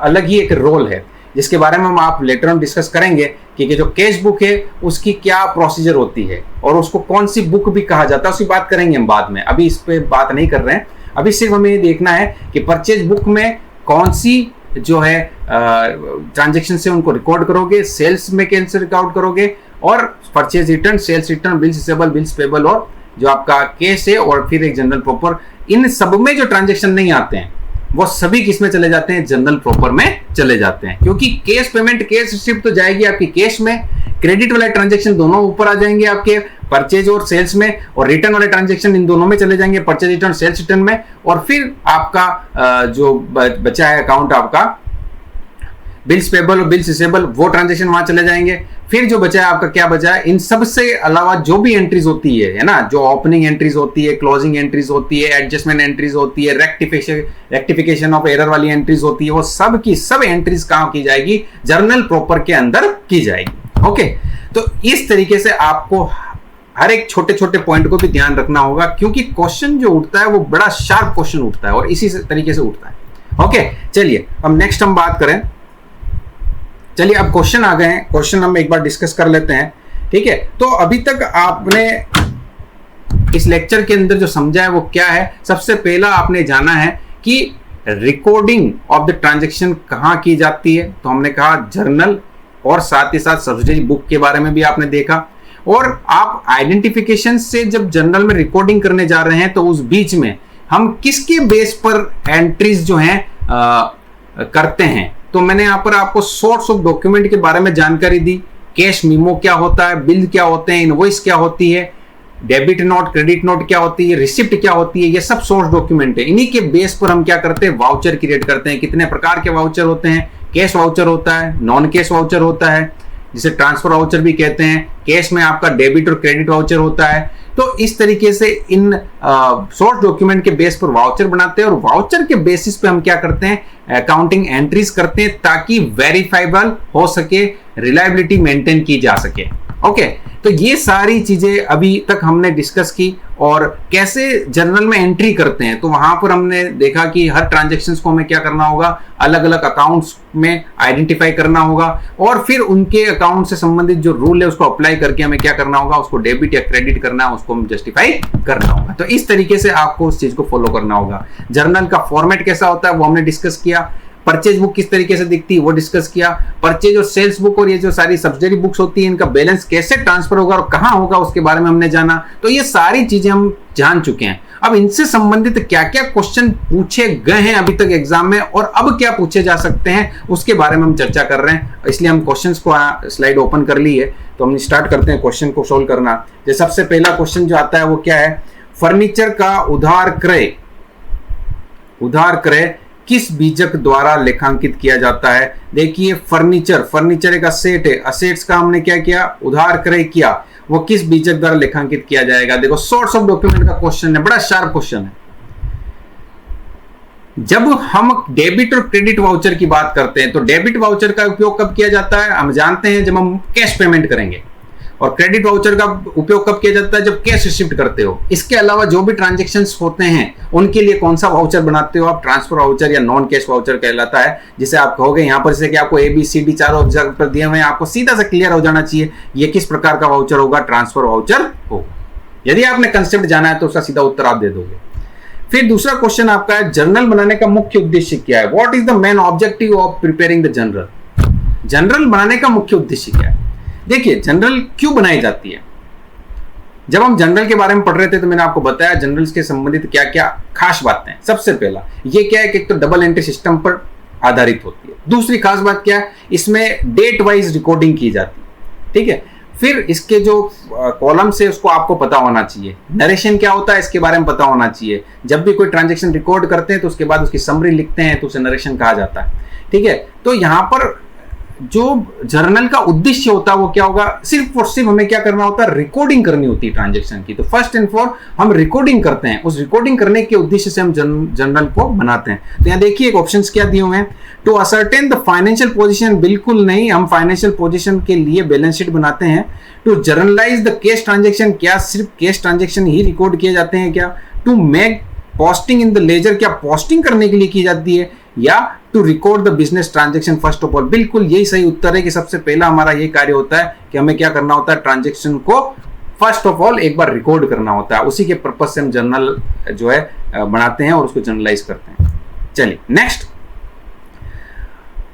अलग ही एक रोल है, जिसके बारे में हम आप लेटर ऑन डिस्कस करेंगे कि जो कैश बुक है उसकी क्या प्रोसीजर होती है और उसको कौन सी बुक भी कहा जाता है, उसकी बात करेंगे हम बाद में। अभी इस पे बात नहीं कर रहे हैं, अभी सिर्फ हमें ये देखना है कि परचेज बुक में कौन सी जो है ट्रांजेक्शन से उनको रिकॉर्ड करोगे, सेल्स में कैसे रिकॉर्ड करोगे, और purchase return, sales return, bills receivable, bills payable, और जो आपका केस है, और फिर एक जनरल प्रॉपर। इन सब में जो ट्रांजेक्शन नहीं आते हैं वो सभी किस में चले जाते हैं, जनरल प्रॉपर में चले जाते हैं, क्योंकि कैश पेमेंट, कैश रिसिप्ट तो जाएगी आपकी कैश में, क्रेडिट वाले ट्रांजेक्शन दोनों ऊपर आ जाएंगे आपके परचेज और सेल्स में, और रिटर्न वाले ट्रांजेक्शन इन दोनों में चले जाएंगे, परचेज रिटर्न, सेल्स रिटर्न में, और फिर आपका जो बचा है अकाउंट आपका बिल्स पेबल और बिल्स रिसीवेबल, वो ट्रांजेक्शन वहां चले जाएंगे। फिर जो बचा है आपका, क्या बचा है, इन सब से अलावा जो भी एंट्रीज होती है ना, जो ओपनिंग एंट्रीज होती है, क्लोजिंग एंट्रीज होती है, एडजस्टमेंट एंट्रीज होती है, रेक्टिफिकेशन ऑफ एरर वाली एंट्रीज होती है, वो सब की सब एंट्रीज कहां की जाएगी, जर्नल प्रॉपर के अंदर की जाएगी। ओके, तो इस तरीके से आपको हर एक छोटे छोटे पॉइंट को भी ध्यान रखना होगा, क्योंकि क्वेश्चन जो उठता है वो बड़ा शार्प क्वेश्चन उठता है और इसी तरीके से उठता है। ओके, चलिए अब नेक्स्ट हम बात करें। चलिए अब क्वेश्चन आ गए हैं, क्वेश्चन हम एक बार डिस्कस कर लेते हैं। ठीक है, तो अभी तक आपने इस लेक्चर के अंदर जो समझा है वो क्या है। सबसे पहला आपने जाना है कि रिकॉर्डिंग ऑफ द ट्रांजैक्शन कहाँ की जाती है, तो हमने कहा जर्नल, और साथ ही साथ सब्सिडरी बुक के बारे में भी आपने देखा। और आप आइडेंटिफिकेशन से जब जर्नल में रिकॉर्डिंग करने जा रहे हैं तो उस बीच में हम किसके बेस पर एंट्रीज जो हैं करते हैं, तो मैंने यहाँ पर आपको सोर्स ऑफ डॉक्यूमेंट के बारे में जानकारी दी। कैश मीमो क्या होता है, बिल क्या होते हैं, इनवॉइस क्या होती है, डेबिट नोट, क्रेडिट नोट क्या होती है, रिसिप्ट क्या होती है, ये सब सोर्स डॉक्यूमेंट है। इन्हीं के बेस पर हम क्या करते हैं, वाउचर क्रिएट करते हैं। कितने प्रकार के वाउचर होते हैं, कैश वाउचर होता है, नॉन कैश वाउचर होता है, जिसे ट्रांसफर वाउचर भी कहते हैं, कैश में आपका डेबिट और क्रेडिट वाउचर होता है। तो इस तरीके से इन सोर्स डॉक्यूमेंट के बेस पर वाउचर बनाते हैं, और वाउचर के बेसिस पे हम क्या करते हैं, अकाउंटिंग एंट्रीज करते हैं, ताकि वेरीफाइबल हो सके, रिलायबिलिटी मेंटेन की जा सके। ओके, तो ये सारी चीजें अभी तक हमने डिस्कस की। और कैसे जर्नल में एंट्री करते हैं, तो वहां पर हमने देखा कि हर ट्रांजैक्शंस को हमें क्या करना होगा, अलग अलग अकाउंट्स में आइडेंटिफाई करना होगा, और फिर उनके अकाउंट से संबंधित जो रूल है उसको अप्लाई करके हमें क्या करना होगा, उसको डेबिट या क्रेडिट करना है, उसको हम जस्टिफाई करना होगा। तो इस तरीके से आपको उस चीज को फॉलो करना होगा। जर्नल का फॉर्मेट कैसा होता है वो हमने डिस्कस किया, परचेज बुक किस तरीके से दिखती है वो डिस्कस किया, परचेज और सेल्स बुक और ये जो सारी सब्सिडरी बुक्स होती है इनका बैलेंस कैसे ट्रांसफर होगा और कहां होगा उसके बारे में हमने जाना। तो ये सारी चीजें हम जान चुके हैं। अब इनसे संबंधित क्या क्या क्वेश्चन पूछे गए हैं अभी तक एग्जाम में, और अब क्या पूछे जा सकते हैं उसके बारे में हम चर्चा कर रहे हैं। इसलिए हम क्वेश्चंस को स्लाइड ओपन कर ली है, तो हम स्टार्ट करते हैं क्वेश्चन को सोल्व करना। जैसे सबसे पहला क्वेश्चन जो आता है वो क्या है, फर्नीचर का उधार क्रय किस बीजक द्वारा लेखांकित किया जाता है। देखिए फर्नीचर एक असेट है, असेट्स का हमने क्या किया, उधार क्रय किया, वो किस बीजक द्वारा लेखांकित किया जाएगा। देखो सोर्स ऑफ डॉक्यूमेंट का क्वेश्चन है, बड़ा शार्प क्वेश्चन है। जब हम डेबिट और क्रेडिट वाउचर की बात करते हैं तो डेबिट वाउचर का उपयोग कब किया जाता है, हम जानते हैं जब हम कैश पेमेंट करेंगे, और क्रेडिट वाउचर का उपयोग कब किया जाता है, जब कैश रिसीव करते हो। इसके अलावा जो भी ट्रांजैक्शंस होते हैं उनके लिए कौन सा वाउचर बनाते हो आप, ट्रांसफर वाउचर या नॉन कैश वाउचर कहलाता है, जिसे आप कहोगे यहाँ पर जैसे कि आपको ABCD चारों ऑब्जेक्ट दिए हुए हैं, आपको सीधा सा क्लियर हो जाना चाहिए ये किस प्रकार का वाउचर होगा, ट्रांसफर वाउचर होगा। यदि आपने कंसेप्ट जाना है तो उसका सीधा उत्तर आप दे दोगे। फिर दूसरा क्वेश्चन आपका है, जर्नल बनाने का मुख्य उद्देश्य क्या है, what is the main objective of preparing the journal. Journal बनाने का मुख्य उद्देश्य क्या है। देखिए जनरल क्यों बनाई जाती है। जब हम जनरल के बारे में पढ़ रहे थे तो मैंने आपको बताया जनरल्स के संबंधित क्या क्या खास बातें हैं। सबसे पहला ये क्या है कि एक तो डबल एंट्री सिस्टम पर आधारित होती है। दूसरी खास बात क्या है, इसमें डेट वाइज रिकॉर्डिंग की जाती है। ठीक है, फिर इसके जो कॉलम्स है उसको आपको पता होना चाहिए। नरेशन क्या होता है इसके बारे में पता होना चाहिए। जब भी कोई ट्रांजैक्शन रिकॉर्ड करते हैं तो उसके बाद उसकी समरी लिखते हैं तो उसे नरेशन कहा जाता है। ठीक है, तो यहाँ पर जो जर्नल का उद्देश्य होता है वो क्या होगा, सिर्फ और सिर्फ हमें क्या करना होता है, रिकॉर्डिंग करनी होती है ट्रांजैक्शन की। तो फर्स्ट एंड फॉर हम रिकॉर्डिंग करते हैं, उस रिकॉर्डिंग करने के उद्देश्य से हम जर्नल को बनाते हैं। तो यहाँ देखिए एक ऑप्शंस क्या दिए हुए हैं, to ascertain the financial position, बिल्कुल नहीं, हम फाइनेंशियल पोजीशन के लिए बैलेंस शीट बनाते हैं। To journalise the cash transaction, क्या सिर्फ कैश ट्रांजैक्शन ही रिकॉर्ड किए जाते हैं क्या। To make posting in the ledger, क्या पोस्टिंग करने के लिए की जाती है या to record the business transaction first of all? बिल्कुल यही सही उत्तर है कि सबसे पहला हमारा ये कार्य होता है कि हमें क्या करना होता है, ट्रांजेक्शन को फर्स्ट ऑफ ऑल एक बार रिकॉर्ड करना होता है। उसी के पर्पज से हम जर्नल जो है बनाते हैं और उसको जर्नलाइज करते हैं। चलिए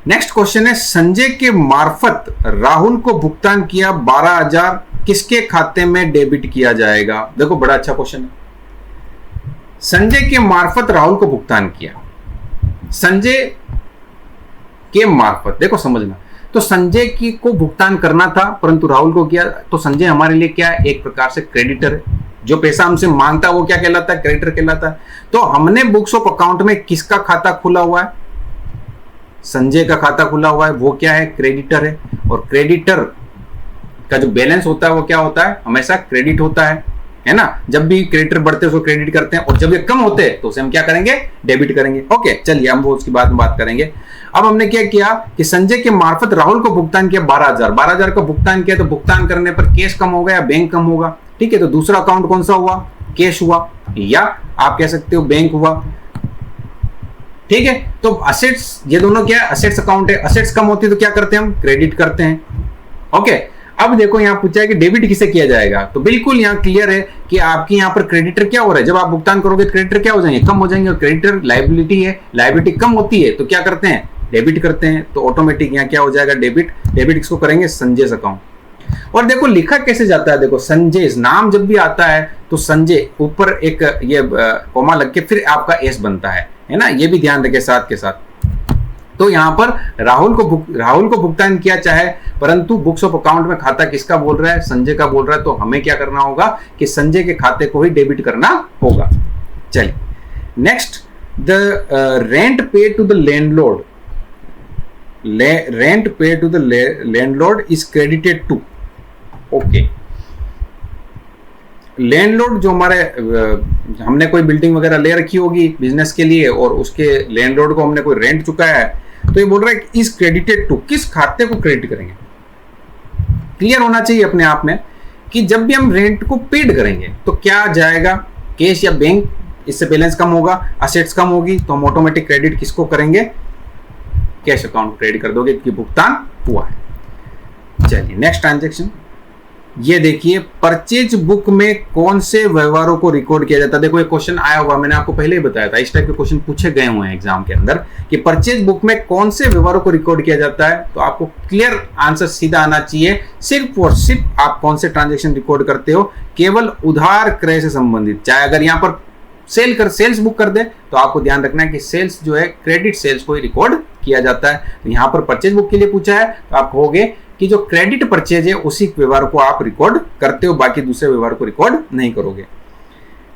नेक्स्ट क्वेश्चन है, संजय के मार्फत राहुल को भुगतान किया 12,000 किसके खाते में डेबिट किया जाएगा? देखो बड़ा अच्छा क्वेश्चन है। संजय के मार्फत राहुल को भुगतान किया, संजय के मार्फत, देखो समझना, तो संजय की को भुगतान करना था परंतु राहुल को किया, तो संजय हमारे लिए क्या है, एक प्रकार से क्रेडिटर है। जो पैसा हमसे मांगता है वो क्या कहलाता है, क्रेडिटर कहलाता है। तो हमने बुक्स ऑफ अकाउंट में किसका खाता खुला हुआ है, संजय का खाता खुला हुआ है, वो क्या है, क्रेडिटर है। और क्रेडिटर का जो बैलेंस होता है वो क्या होता है, हमेशा क्रेडिट होता है ना। जब भी क्रेडिटर बढ़ते हैं उसको क्रेडिट करते हैं और जब ये कम होते हैं तो उसे हम क्या करेंगे, डेबिट करेंगे। ओके चलिए हम वो उसकी बाद में बात करेंगे। अब हमने क्या किया कि संजय के मार्फत राहुल को भुगतान किया 12,000 का भुगतान किया, तो भुगतान करने पर कैश कम होगा या बैंक कम होगा, ठीक है। तो दूसरा अकाउंट कौन सा हुआ, कैश हुआ, या आप कह सकते हो बैंक हुआ, ठीक है। तो असेट्स, ये दोनों क्या है, असेट्स अकाउंट है। असेट्स कम होती है तो क्या करते हैं हम, क्रेडिट करते हैं। ओके अब देखो यहाँ पूछा है कि डेबिट किसे किया जाएगा, तो बिल्कुल यहाँ क्लियर है कि आपकी यहाँ पर क्रेडिटर क्या हो रहा है, जब आप भुगतान करोगे क्रेडिटर क्या हो जाएंगे, कम हो जाएंगे। और क्रेडिटर लायबिलिटी है, लायबिलिटी कम होती है तो क्या करते हैं, डेबिट करते हैं। तो ऑटोमेटिक यहाँ क्या हो जाएगा, डेबिट। डेबिट किसको करेंगे, संजय अकाउंट। और देखो लिखा कैसे जाता है, देखो संजय नाम जब भी आता है तो संजय ऊपर एक ये कोमा लग के फिर आपका एस बनता है ना, ये भी ध्यान रखें साथ के साथ। तो यहां पर राहुल को भुगतान किया चाहे, परंतु बुक्स ऑफ अकाउंट में खाता किसका बोल रहा है, संजय का बोल रहा है, तो हमें क्या करना होगा कि संजय के खाते को ही डेबिट करना होगा। चलिए next, the rent pay to the landlord, rent pay to the landlord is credited to. Okay, landlord जो हमारे हमने कोई बिल्डिंग वगैरह ले रखी होगी बिजनेस के लिए और उसके लैंडलॉर्ड को हमने कोई रेंट चुकाया है, तो ये बोल रहा है इज क्रेडिटेड टू, किस खाते को क्रेडिट करेंगे। क्लियर होना चाहिए अपने आप में कि जब भी हम रेंट को पेड करेंगे तो क्या जाएगा, कैश या बैंक, इससे बैलेंस कम होगा, असेट्स कम होगी, तो हम ऑटोमेटिक क्रेडिट किसको करेंगे, कैश अकाउंट क्रेडिट कर दोगे कि भुगतान हुआ है। चलिए नेक्स्ट ट्रांजेक्शन, ये देखिए परचेज बुक में कौन से व्यवहारों को रिकॉर्ड किया जाता है। देखो ये क्वेश्चन आया हुआ, मैंने आपको पहले ही बताया था, इस टाइप के क्वेश्चन पूछे गए हुए हैं एग्जाम के अंदर कि परचेज बुक में कौन से व्यवहारों को रिकॉर्ड किया जाता है। तो आपको क्लियर आंसर सीधा आना चाहिए, सिर्फ और सिर्फ आप कौन से ट्रांजेक्शन रिकॉर्ड करते हो, केवल उधार क्रय से संबंधित। चाहे अगर यहाँ पर सेल्स बुक कर दे तो आपको ध्यान रखना है कि सेल्स जो है क्रेडिट सेल्स को ही रिकॉर्ड किया जाता है। तो यहाँ पर परचेज बुक के लिए पूछा है तो आप कहोगे कि जो क्रेडिट परचेज है उसी व्यवहार को आप रिकॉर्ड करते हो, बाकी दूसरे व्यवहार को रिकॉर्ड नहीं करोगे।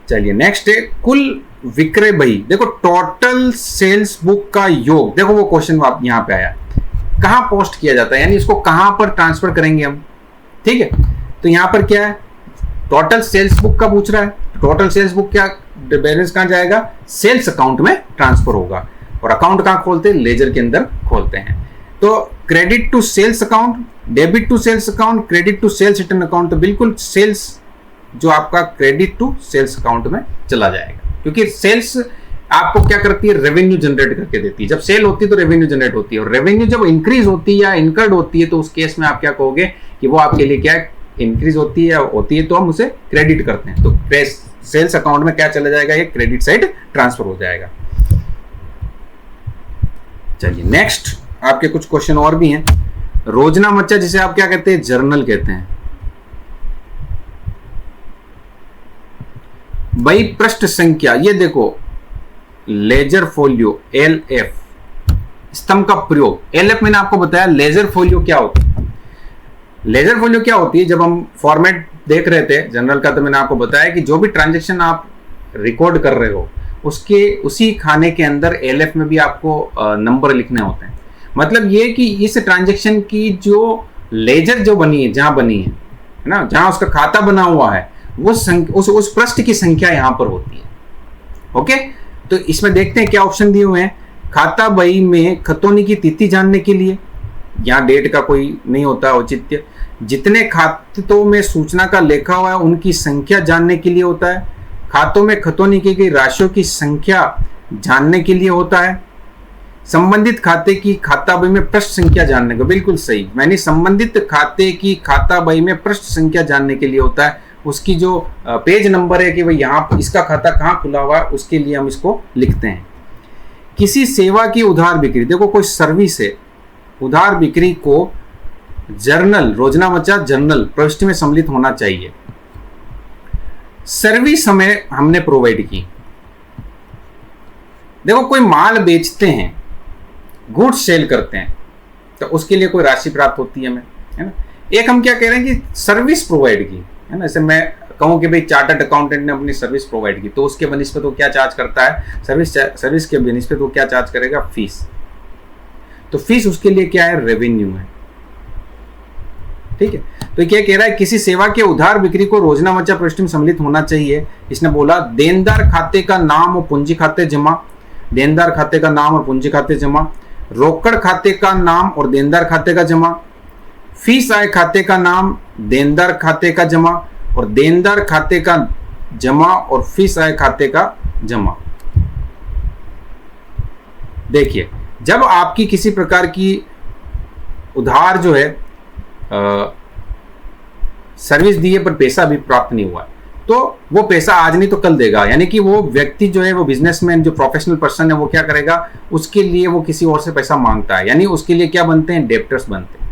चलिए नेक्स्ट है कुल विक्रय बही। देखो टोटल सेल्स बुक का योग, देखो वो क्वेश्चन यहाँ पे आया, कहां पोस्ट किया जाता है, यानी इसको कहां पर ट्रांसफर करेंगे हम, ठीक है। तो यहां पर क्या है, टोटल सेल्स बुक का पूछ रहा है, टोटल सेल्स बुक क्या बैलेंस कहां जाएगा, सेल्स अकाउंट में ट्रांसफर होगा। और अकाउंट कहां खोलते हैं, लेजर के अंदर खोलते हैं। तो credit to sales account, debit to sales account, credit to sales return account, तो बिल्कुल सेल्स जो आपका क्रेडिट टू सेल्स अकाउंट में चला जाएगा, क्योंकि सेल्स आपको क्या करती है, रेवेन्यू जनरेट करके देती है। जब सेल होती है तो रेवेन्यू जनरेट होती है, और रेवेन्यू जब इंक्रीज होती है या इनकर्ड होती है तो उस केस में आप क्या कहोगे कि वो आपके लिए क्या है, इंक्रीज होती है या होती है तो हम उसे क्रेडिट करते हैं। तो सेल्स अकाउंट में क्या चला जाएगा, ये क्रेडिट साइड ट्रांसफर हो जाएगा। चलिए नेक्स्ट, आपके कुछ क्वेश्चन और भी हैं। रोजना मच्चा जिसे आप क्या कहते हैं, जर्नल कहते हैं। भाई पृष्ठ संख्या, ये देखो लेजर फोलियो LF, स्तंभ का प्रयोग। LF मैंने आपको बताया, लेजर फोलियो क्या होता है। लेजर फोलियो क्या होती है, जब हम फॉर्मेट देख रहे थे जनरल का तो मैंने आपको बताया कि जो भी ट्रांजेक्शन आप रिकॉर्ड कर रहे हो उसके उसी खाने के अंदर LF में भी आपको नंबर लिखने होते हैं। मतलब ये कि इस ट्रांजैक्शन की जो लेजर जो बनी है, जहां बनी है ना, जहां उसका खाता बना हुआ है, वो उस पृष्ठ की संख्या यहां पर होती है। ओके, तो इसमें देखते हैं क्या ऑप्शन दिए हुए हैं। खाता बही में खतौनी की तिथि जानने के लिए, यहाँ डेट का कोई नहीं होता औचित्य। जितने खातों में सूचना का लेखा हुआ है उनकी संख्या जानने के लिए होता है। खातों में खतौनी की गई राशियों की संख्या जानने के लिए होता है। संबंधित खाते की खाता बही में पृष्ठ संख्या जानने को, बिल्कुल सही, मैंने संबंधित खाते की खाता बही में पृष्ठ संख्या जानने के लिए होता है। उसकी जो पेज नंबर है कि भाई यहाँ इसका खाता कहाँ खुला हुआ है, उसके लिए हम इसको लिखते हैं। किसी सेवा की उधार बिक्री, देखो कोई सर्विस है, उधार बिक्री को जर्नल, रोजनामचा जर्नल प्रविष्टि में सम्मिलित होना चाहिए। सर्विस हमने प्रोवाइड की, देखो कोई माल बेचते हैं, गुड्स सेल करते हैं, तो उसके लिए कोई राशि प्राप्त होती है हमें, है ना। एक हम क्या कह रहे हैं कि सर्विस प्रोवाइड की, है ना। जैसे मैं कहूँ कि भाई चार्टर्ड अकाउंटेंट ने अपनी सर्विस प्रोवाइड की, तो उसके बनिस्पत वो क्या चार्ज करता है, सर्विस के बनिस्पत वो क्या चार्ज करेगा, फीस। तो फीस उसके लिए क्या है, रेवेन्यू है, ठीक है। तो क्या कह रहा है, किसी सेवा के उधार बिक्री को रोजनामचा प्रविष्टि में सम्मिलित होना चाहिए। इसने बोला देनदार खाते का नाम और पूंजी खाते जमा, देनदार खाते का नाम और पूंजी खाते जमा, रोकड़ खाते का नाम और देनदार खाते का जमा, फीस आय खाते का नाम, देनदार खाते का जमा, और देनदार खाते का जमा और फीस आय खाते का जमा। देखिए, जब आपकी किसी प्रकार की उधार जो है सर्विस दी है पर पैसा अभी प्राप्त नहीं हुआ, तो वो पैसा आज नहीं तो कल देगा। यानी कि वो व्यक्ति जो है, वो बिजनेसमैन, जो प्रोफेशनल पर्सन है, वो क्या करेगा, उसके लिए वो किसी और से पैसा मांगता है, यानी उसके लिए क्या बनते हैं, डेप्टर्स बनते हैं,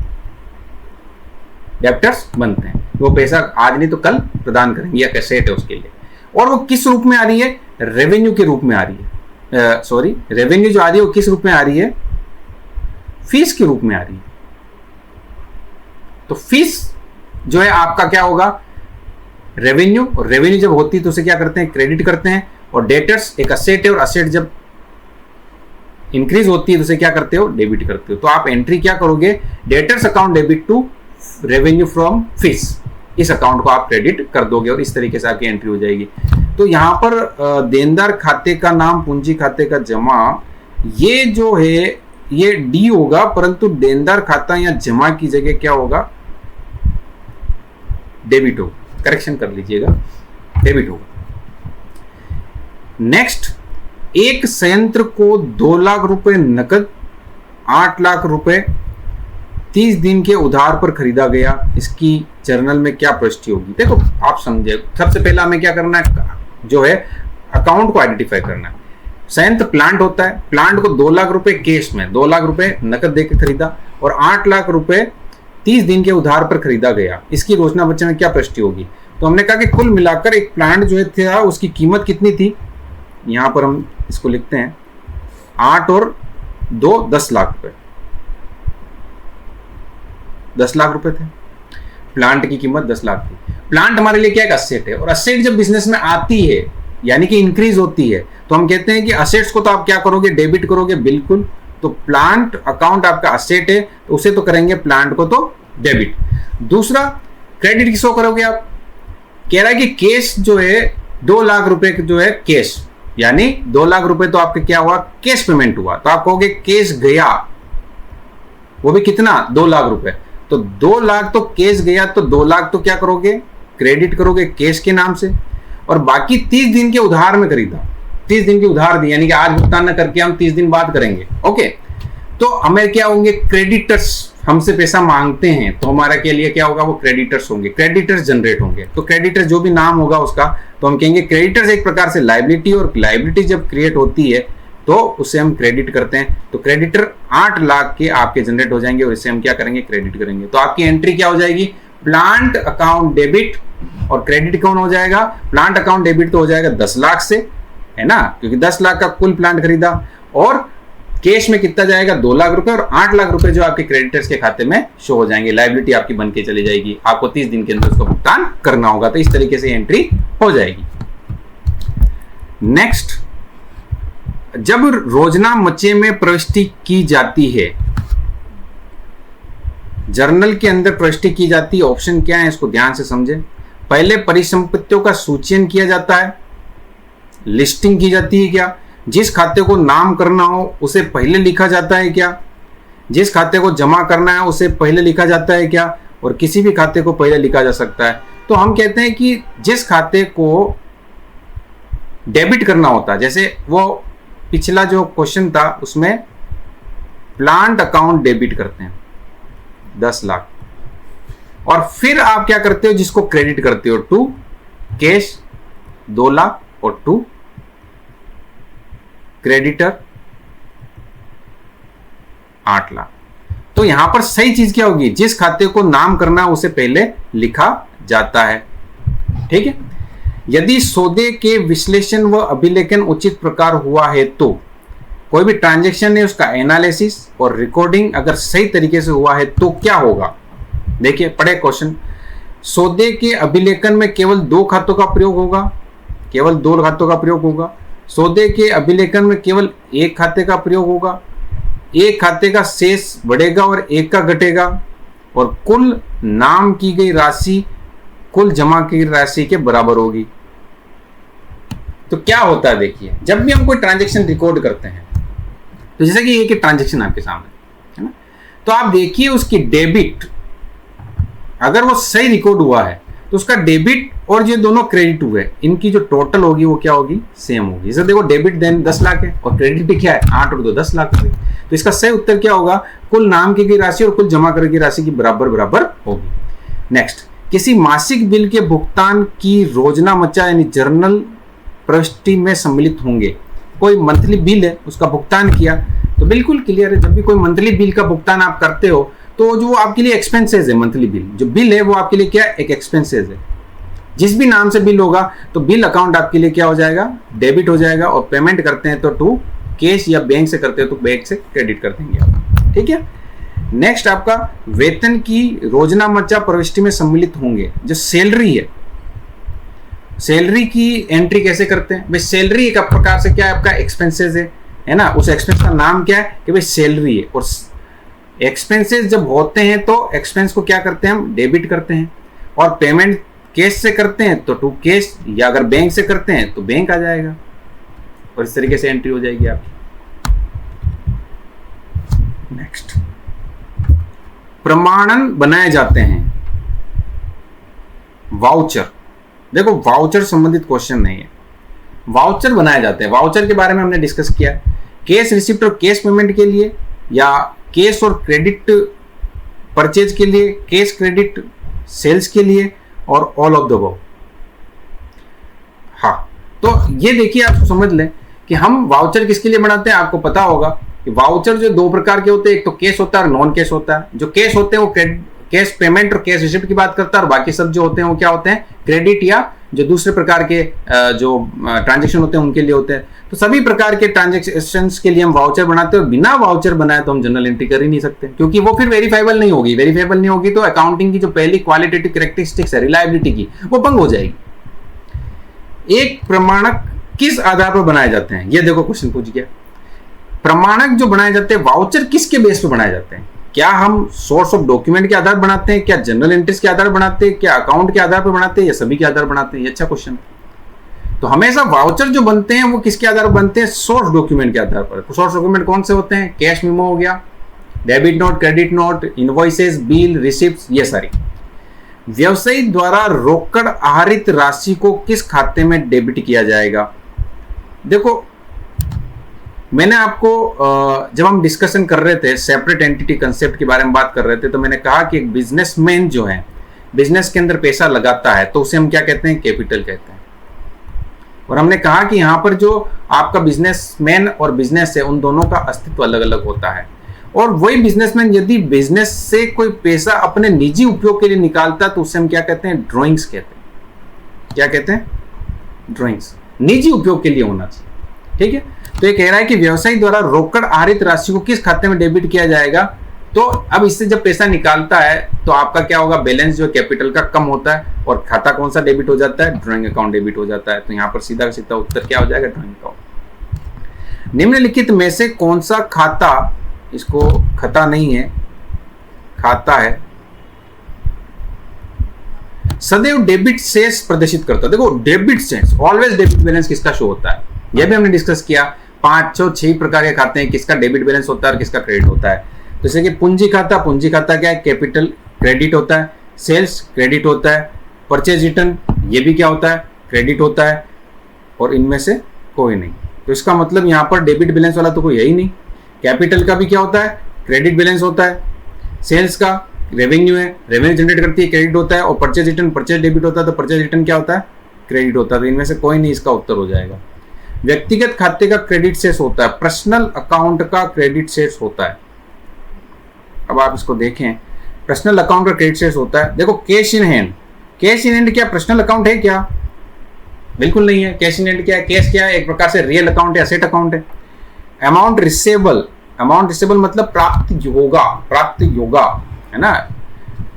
डेप्टर्स बनते हैं। वो पैसा आज नहीं तो कल प्रदान करेंगे, या कैसेट है उसके लिए। और वो किस रूप में आ रही है, रेवेन्यू के रूप में आ रही है, सॉरी, रेवेन्यू जो आ रही है वो किस रूप में आ रही है, फीस के रूप में आ रही है। तो फीस जो है आपका क्या होगा, रेवेन्यू, और रेवेन्यू जब होती है तो उसे क्या करते हैं, क्रेडिट करते हैं। और डेटर्स एक असेट है, और असेट जब इंक्रीज होती है तो उसे क्या करते हो, डेबिट करते हो। तो आप एंट्री क्या करोगे, debtors account debit to revenue from fees, इस अकाउंट को आप क्रेडिट कर दोगे और इस तरीके से आपकी एंट्री हो जाएगी। तो यहां पर देनदार खाते का नाम, पूंजी खाते का जमा, ये जो है ये डी होगा, परंतु देनदार खाता या जमा की जगह क्या होगा, डेबिट होगा। करेक्शन कर लीजिएगा, डेबिट होगा। नेक्स्ट, एक संयंत्र को 2 लाख रुपए नकद, 8 लाख रुपए 30 दिन के उधार पर खरीदा गया, इसकी जर्नल में क्या प्रविष्टि होगी। देखो आप समझे, सबसे पहला हमें क्या करना है, जो है अकाउंट को आइडेंटिफाई करना है। संयंत्र प्लांट होता है, प्लांट को 2 लाख रुपए कैश में, 2 लाख रुपए नकद देकर खरीदा, और 8 लाख रुपए 30 दिन के उधार पर खरीदा गया, इसकी रोजनामचा में क्या प्रविष्टि होगी। तो हमने कहा कि कुल मिलाकर एक प्लांट जो है था, उसकी कीमत कितनी थी, यहां पर हम इसको लिखते हैं, 8 और 2 10 लाख रुपए, 10 लाख रुपए थे। प्लांट की कीमत 10 लाख थी। प्लांट हमारे लिए क्या एक असेट है, और असेट जब बिजनेस में आती है यानी कि इंक्रीज होती है, तो हम कहते हैं कि असेट्स को तो आप क्या करोगे, डेबिट करोगे, बिल्कुल। तो प्लांट अकाउंट आपका असेट है, तो उसे तो करेंगे, प्लांट को तो डेबिट। दूसरा, क्रेडिट किसको करोगे आप, कह रहा है कि कैश जो है 2 लाख रुपए जो है कैश, यानी 2 लाख रुपए तो आपके क्या हुआ, कैश पेमेंट हुआ, तो आप कहोगे कैश गया, वो भी कितना, 2 लाख रुपए। तो 2 लाख तो कैश गया, तो 2 लाख तो क्या करोगे, क्रेडिट करोगे कैश के नाम से। और बाकी 30 दिन के उधार में खरीदा, 30 दिन की उधार दी, यानी कि आज भुगतान न करके हम 30 दिन बाद करेंगे, ओके। तो हमें क्या होंगे, क्रेडिटर्स हमसे पैसा मांगते हैं, तो हमारा के लिए क्या होगा, वो क्रेडिटर्स होंगे, क्रेडिटर्स जनरेट होंगे। तो क्रेडिटर्स जो भी नाम होगा उसका, तो हम कहेंगे क्रेडिटर्स एक प्रकार से लायबिलिटी, और लायबिलिटी जब क्रिएट होती है तो उसे हम क्रेडिट करते हैं। तो क्रेडिटर 8 लाख के आपके जनरेट हो जाएंगे, और इसे हम क्या करेंगे, क्रेडिट करेंगे। तो आपकी एंट्री क्या हो जाएगी, प्लांट अकाउंट डेबिट, और क्रेडिट कौन हो जाएगा, प्लांट अकाउंट डेबिट तो हो जाएगा 10 लाख से, है ना, क्योंकि 10 लाख का कुल प्लांट खरीदा, और कैश में कितना जाएगा, 2 लाख रुपए, और 8 लाख रुपए जो आपके क्रेडिटर्स के खाते में शो हो जाएंगे, लायबिलिटी आपकी बन के चली जाएगी, आपको 30 दिन के अंदर उसका भुगतान करना होगा। तो इस तरीके से एंट्री हो जाएगी। नेक्स्ट, जब रोजनामचे में प्रविष्टि की जाती है, जर्नल के अंदर प्रविष्टि की जाती है, ऑप्शन क्या है इसको ध्यान से समझें। पहले परिसंपत्तियों का सूचीन किया जाता है, लिस्टिंग की जाती है क्या, जिस खाते को नाम करना हो उसे पहले लिखा जाता है क्या, जिस खाते को जमा करना है उसे पहले लिखा जाता है क्या, और किसी भी खाते को पहले लिखा जा सकता है। तो हम कहते हैं कि जिस खाते को डेबिट करना होता है। जैसे वो पिछला जो क्वेश्चन था उसमें प्लांट अकाउंट डेबिट करते हैं 10 लाख, और फिर आप क्या करते हो, जिसको क्रेडिट करते हो टू कैश 2 लाख और टू क्रेडिटर 8 लाख। तो यहां पर सही चीज क्या होगी, जिस खाते को नाम करना उसे पहले लिखा जाता है। ठीक है। यदि सौदे के विश्लेषण व अभिलेखन उचित प्रकार हुआ है तो कोई भी ट्रांजैक्शन है उसका एनालिसिस और रिकॉर्डिंग अगर सही तरीके से हुआ है तो क्या होगा। देखिए पढ़े क्वेश्चन, सौदे के अभिलेखन में केवल 2 खातों का प्रयोग होगा, केवल 2 खातों का प्रयोग होगा। सौदे के अभिलेखन में केवल 1 खाते का प्रयोग होगा, 1 खाते का शेष बढ़ेगा और 1 का घटेगा, और कुल नाम की गई राशि कुल जमा की राशि के बराबर होगी। तो क्या होता है, देखिए जब भी हम कोई ट्रांजैक्शन रिकॉर्ड करते हैं, तो जैसे कि एक ट्रांजैक्शन आपके सामने है ना, तो आप देखिए उसकी डेबिट अगर वो सही रिकॉर्ड हुआ है तो उसका डेबिट और जो दोनों क्रेडिट हुए इनकी जो टोटल होगी वो क्या होगी, सेम होगी। जैसे देखो डेबिट देन 10 लाख है और क्रेडिट भी क्या है 8 और 2 10 लाख रुपए। तो इसका सही उत्तर क्या होगा, कुल नाम की गई राशि और कुल जमा कर की राशि की बराबर बराबर होगी। नेक्स्ट, किसी मासिक बिल के भुगतान की रोजना मचा यानी जर्नल प्रविष्टि में सम्मिलित होंगे। कोई मंथली बिल है उसका भुगतान किया तो बिल्कुल क्लियर है, जब भी कोई मंथली बिल का भुगतान आप करते हो तो जो आपके लिए एक्सपेंसेस है, मंथली बिल जो बिल है वो आपके लिए क्या एक एक्सपेंसेस है। जिस भी नाम से बिल होगा तो बिल अकाउंट आपके लिए क्या हो जाएगा, डेबिट हो जाएगा, और पेमेंट करते हैं तो टू कैश या बैंक से करते हो तो बैंक से क्रेडिट कर देंगे आप। ठीक है। नेक्स्ट आपका वेतन की रोजना मचा प्रविष्टि में सम्मिलित होंगे। जो सैलरी है, सैलरी की एंट्री कैसे करते हैं भाई, सैलरी एक प्रकार से क्या है आपका एक्सपेंसेस है ना, उस एक्सपेंस का नाम क्या है कि भाई सैलरी है। और एक्सपेंसेस जब होते हैं तो एक्सपेंस को क्या करते हैं हम डेबिट करते हैं, और पेमेंट कैश से करते हैं तो टू कैश, या अगर बैंक से करते हैं तो बैंक आ जाएगा, और इस तरीके से एंट्री हो जाएगी आपकी। नेक्स्ट, प्रमाणन बनाए जाते हैं। वाउचर, देखो वाउचर संबंधित क्वेश्चन नहीं है, वाउचर बनाए जाते हैं। वाउचर के बारे में हमने डिस्कस किया, कैश रिसिप्ट और कैश पेमेंट के लिए, या कैश और क्रेडिट परचेज के लिए, कैश क्रेडिट सेल्स के लिए, और ऑल ऑफ द अबव। हाँ, तो ये देखिए आप समझ लें कि हम वाउचर किसके लिए बनाते हैं। आपको पता होगा कि वाउचर जो 2 प्रकार के होते हैं, एक तो कैश होता है और नॉन कैश होता है। जो कैश होते हैं वो कैश पेमेंट और कैश रिसिप्ट की बात करता है, और बाकी सब जो होते हैं वो क्या होते हैं क्रेडिट या जो दूसरे प्रकार के जो ट्रांजैक्शन होते हैं उनके लिए होते हैं। तो सभी प्रकार के ट्रांजैक्शंस के लिए हम वाउचर बनाते हैं, और बिना वाउचर बनाए तो हम जनरल एंट्री कर ही नहीं सकते, क्योंकि वो फिर वेरीफाइबल नहीं होगी। वेरीफाइबल नहीं होगी तो अकाउंटिंग की जो पहली क्वालिटेटिव कैरेक्टरिस्टिक्स है रिलायबिलिटी की, वो भंग हो जाएगी। एक प्रमाणक किस आधार पर बनाए जाते हैं, ये देखो क्वेश्चन पूछ गया। प्रमाणक जो बनाए जाते हैं, वाउचर किसके बेस पर बनाए जाते हैं? क्या हम सोर्स ऑफ डॉक्यूमेंट के आधार बनाते हैं, क्या जनरल एंट्रीज के आधार बनाते हैं, क्या अकाउंट के आधार पर बनाते हैं, या सभी के आधार बनाते हैं? ये अच्छा क्वेश्चन है। तो हमेशा वाउचर जो बनते हैं वो किसके आधार पर बनते हैं, सोर्स डॉक्यूमेंट के आधार पर। तो सोर्स डॉक्यूमेंट कौन से होते हैं, कैश मेमो हो गया, debit note, credit note, invoices, bill, receipt, ये सारी। व्यवसायी द्वारा रोकड़ आहरित राशि को किस खाते में डेबिट किया जाएगा? देखो मैंने आपको जब हम डिस्कशन कर रहे थे सेपरेट एंटिटी कंसेप्ट के बारे में बात कर रहे थे, तो मैंने कहा कि एक बिजनेसमैन जो है बिजनेस के अंदर पैसा लगाता है तो उसे हम क्या कहते हैं, कैपिटल कहते हैं। और हमने कहा कि यहाँ पर जो आपका बिजनेसमैन और बिजनेस है उन दोनों का अस्तित्व अलग अलग होता है। और वही बिजनेसमैन यदि बिजनेस से कोई पैसा अपने निजी उपयोग के लिए निकालता है तो उसे हम क्या कहते हैं, ड्रॉइंग्स कहते हैं। क्या कहते हैं, ड्रॉइंग्स। निजी उपयोग के लिए होना चाहिए। ठीक है। तो ये कह रहा है कि व्यवसायी द्वारा रोकड़ आहरित राशि को किस खाते में डेबिट किया जाएगा। तो अब इससे जब पैसा निकालता है तो आपका क्या होगा, बैलेंस जो कैपिटल का कम होता है, और खाता कौन सा डेबिट हो जाता है, ड्राइंग अकाउंट डेबिट हो जाता है। तो यहाँ पर सीधा सीधा उत्तर क्या हो जाएगा, ड्राइंग अकाउंट। निम्नलिखित में से कौन सा खाता, इसको खाता नहीं है खाता है, सदैव डेबिट शेष प्रदर्शित करता है? देखो डेबिट शेष, ऑलवेज डेबिट बैलेंस किसका शो होता है, यह भी हमने डिस्कस किया। 5-6 प्रकार के खाते हैं, किसका डेबिट बैलेंस होता है और किसका क्रेडिट होता है। जैसे कि पूंजी खाता, पूंजी खाता क्या है, कैपिटल क्रेडिट होता है, सेल्स क्रेडिट होता है, परचेज रिटर्न ये भी क्या होता है, क्रेडिट होता है, और इनमें से कोई नहीं। तो इसका मतलब यहाँ पर डेबिट बैलेंस वाला तो कोई है ही नहीं। कैपिटल का भी क्या होता है, क्रेडिट बैलेंस होता है। सेल्स का रेवेन्यू है, रेवेन्यू जनरेट करती है, क्रेडिट होता है। और परचेज रिटर्न, परचेज डेबिट होता है, तो परचेज रिटर्न क्या होता है, क्रेडिट होता है। तो इनमें से कोई नहीं, इसका उत्तर हो जाएगा। व्यक्तिगत खाते का क्रेडिट शेष होता है, पर्सनल अकाउंट का क्रेडिट शेष होता है। अब आप इसको देखें, पर्सनल अकाउंट का क्रेडिट शेष होता है। देखो cash in hand, cash in hand क्या पर्सनल अकाउंट है क्या, बिल्कुल नहीं है। कैश इन हैंड क्या है, कैश क्या है, एक प्रकार से रियल अकाउंट है, असेट अकाउंट है। अमाउंट रिसेबल, अमाउंट रिसेबल मतलब प्राप्त योगा है ना,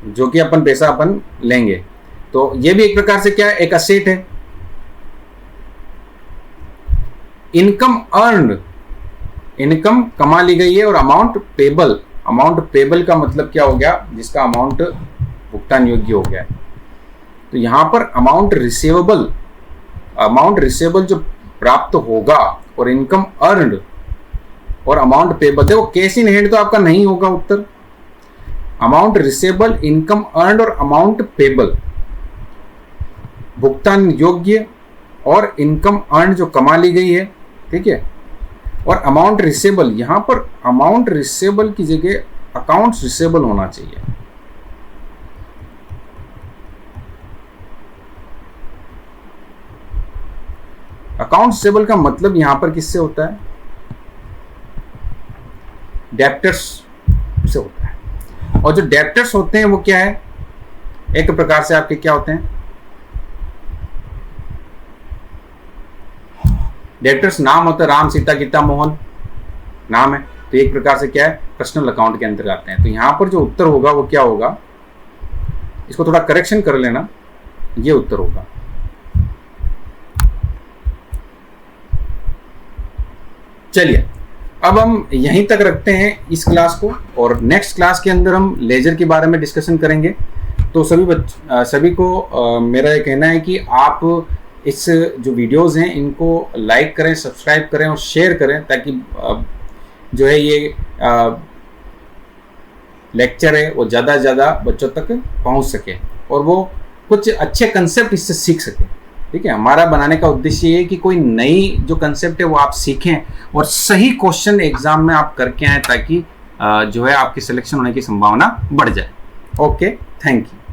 जो कि अपन पैसा अपन लेंगे, तो ये भी एक प्रकार से क्या है, एक असेट है। इनकम अर्न्ड, इनकम कमा ली गई है। और अमाउंट पेबल, अमाउंट पेबल का मतलब क्या हो गया, जिसका अमाउंट भुगतान योग्य हो गया है। तो यहां पर अमाउंट रिसीवेबल, अमाउंट रिसीवेबल जो प्राप्त होगा, और इनकम अर्न्ड और अमाउंट पेबल। देखो कैश इन हैंड तो आपका नहीं होगा उत्तर। अमाउंट रिसीवेबल, इनकम अर्न्ड और अमाउंट पेबल, भुगतान योग्य और इनकम अर्न जो कमा ली गई है, ठीक है। और अमाउंट रिसीवेबल, यहां पर अमाउंट रिसीवेबल की जगह अकाउंट्स रिसीवेबल होना चाहिए। अकाउंट रिसीवेबल का मतलब यहां पर किससे होता है, डेप्टर्स से होता है। और जो डेप्टर्स होते हैं वो क्या है, एक प्रकार से आपके क्या होते हैं, डेप्टर्स नाम होता है, राम सीता गीता मोहन नाम है, तो एक प्रकार से क्या है, पर्सनल अकाउंट के अंदर आते हैं। तो यहां पर जो उत्तर होगा वो क्या होगा, इसको थोड़ा करेक्शन कर लेना, ये उत्तर होगा। चलिए अब हम यहीं तक रखते हैं इस क्लास को, और नेक्स्ट क्लास के अंदर हम लेजर के बारे में डिस्कशन करेंगे। तो सभी को मेरा ये कहना है कि आप इस जो वीडियोस हैं इनको लाइक करें, सब्सक्राइब करें और शेयर करें, ताकि जो है ये लेक्चर है वो ज़्यादा से ज़्यादा बच्चों तक पहुंच सके और वो कुछ अच्छे कंसेप्ट इससे सीख सके। ठीक है, हमारा बनाने का उद्देश्य ये है कि कोई नई जो कंसेप्ट है वो आप सीखें और सही क्वेश्चन एग्जाम में आप करके आए, ताकि जो है आपकी सिलेक्शन होने की संभावना बढ़ जाए। Okay, thank you.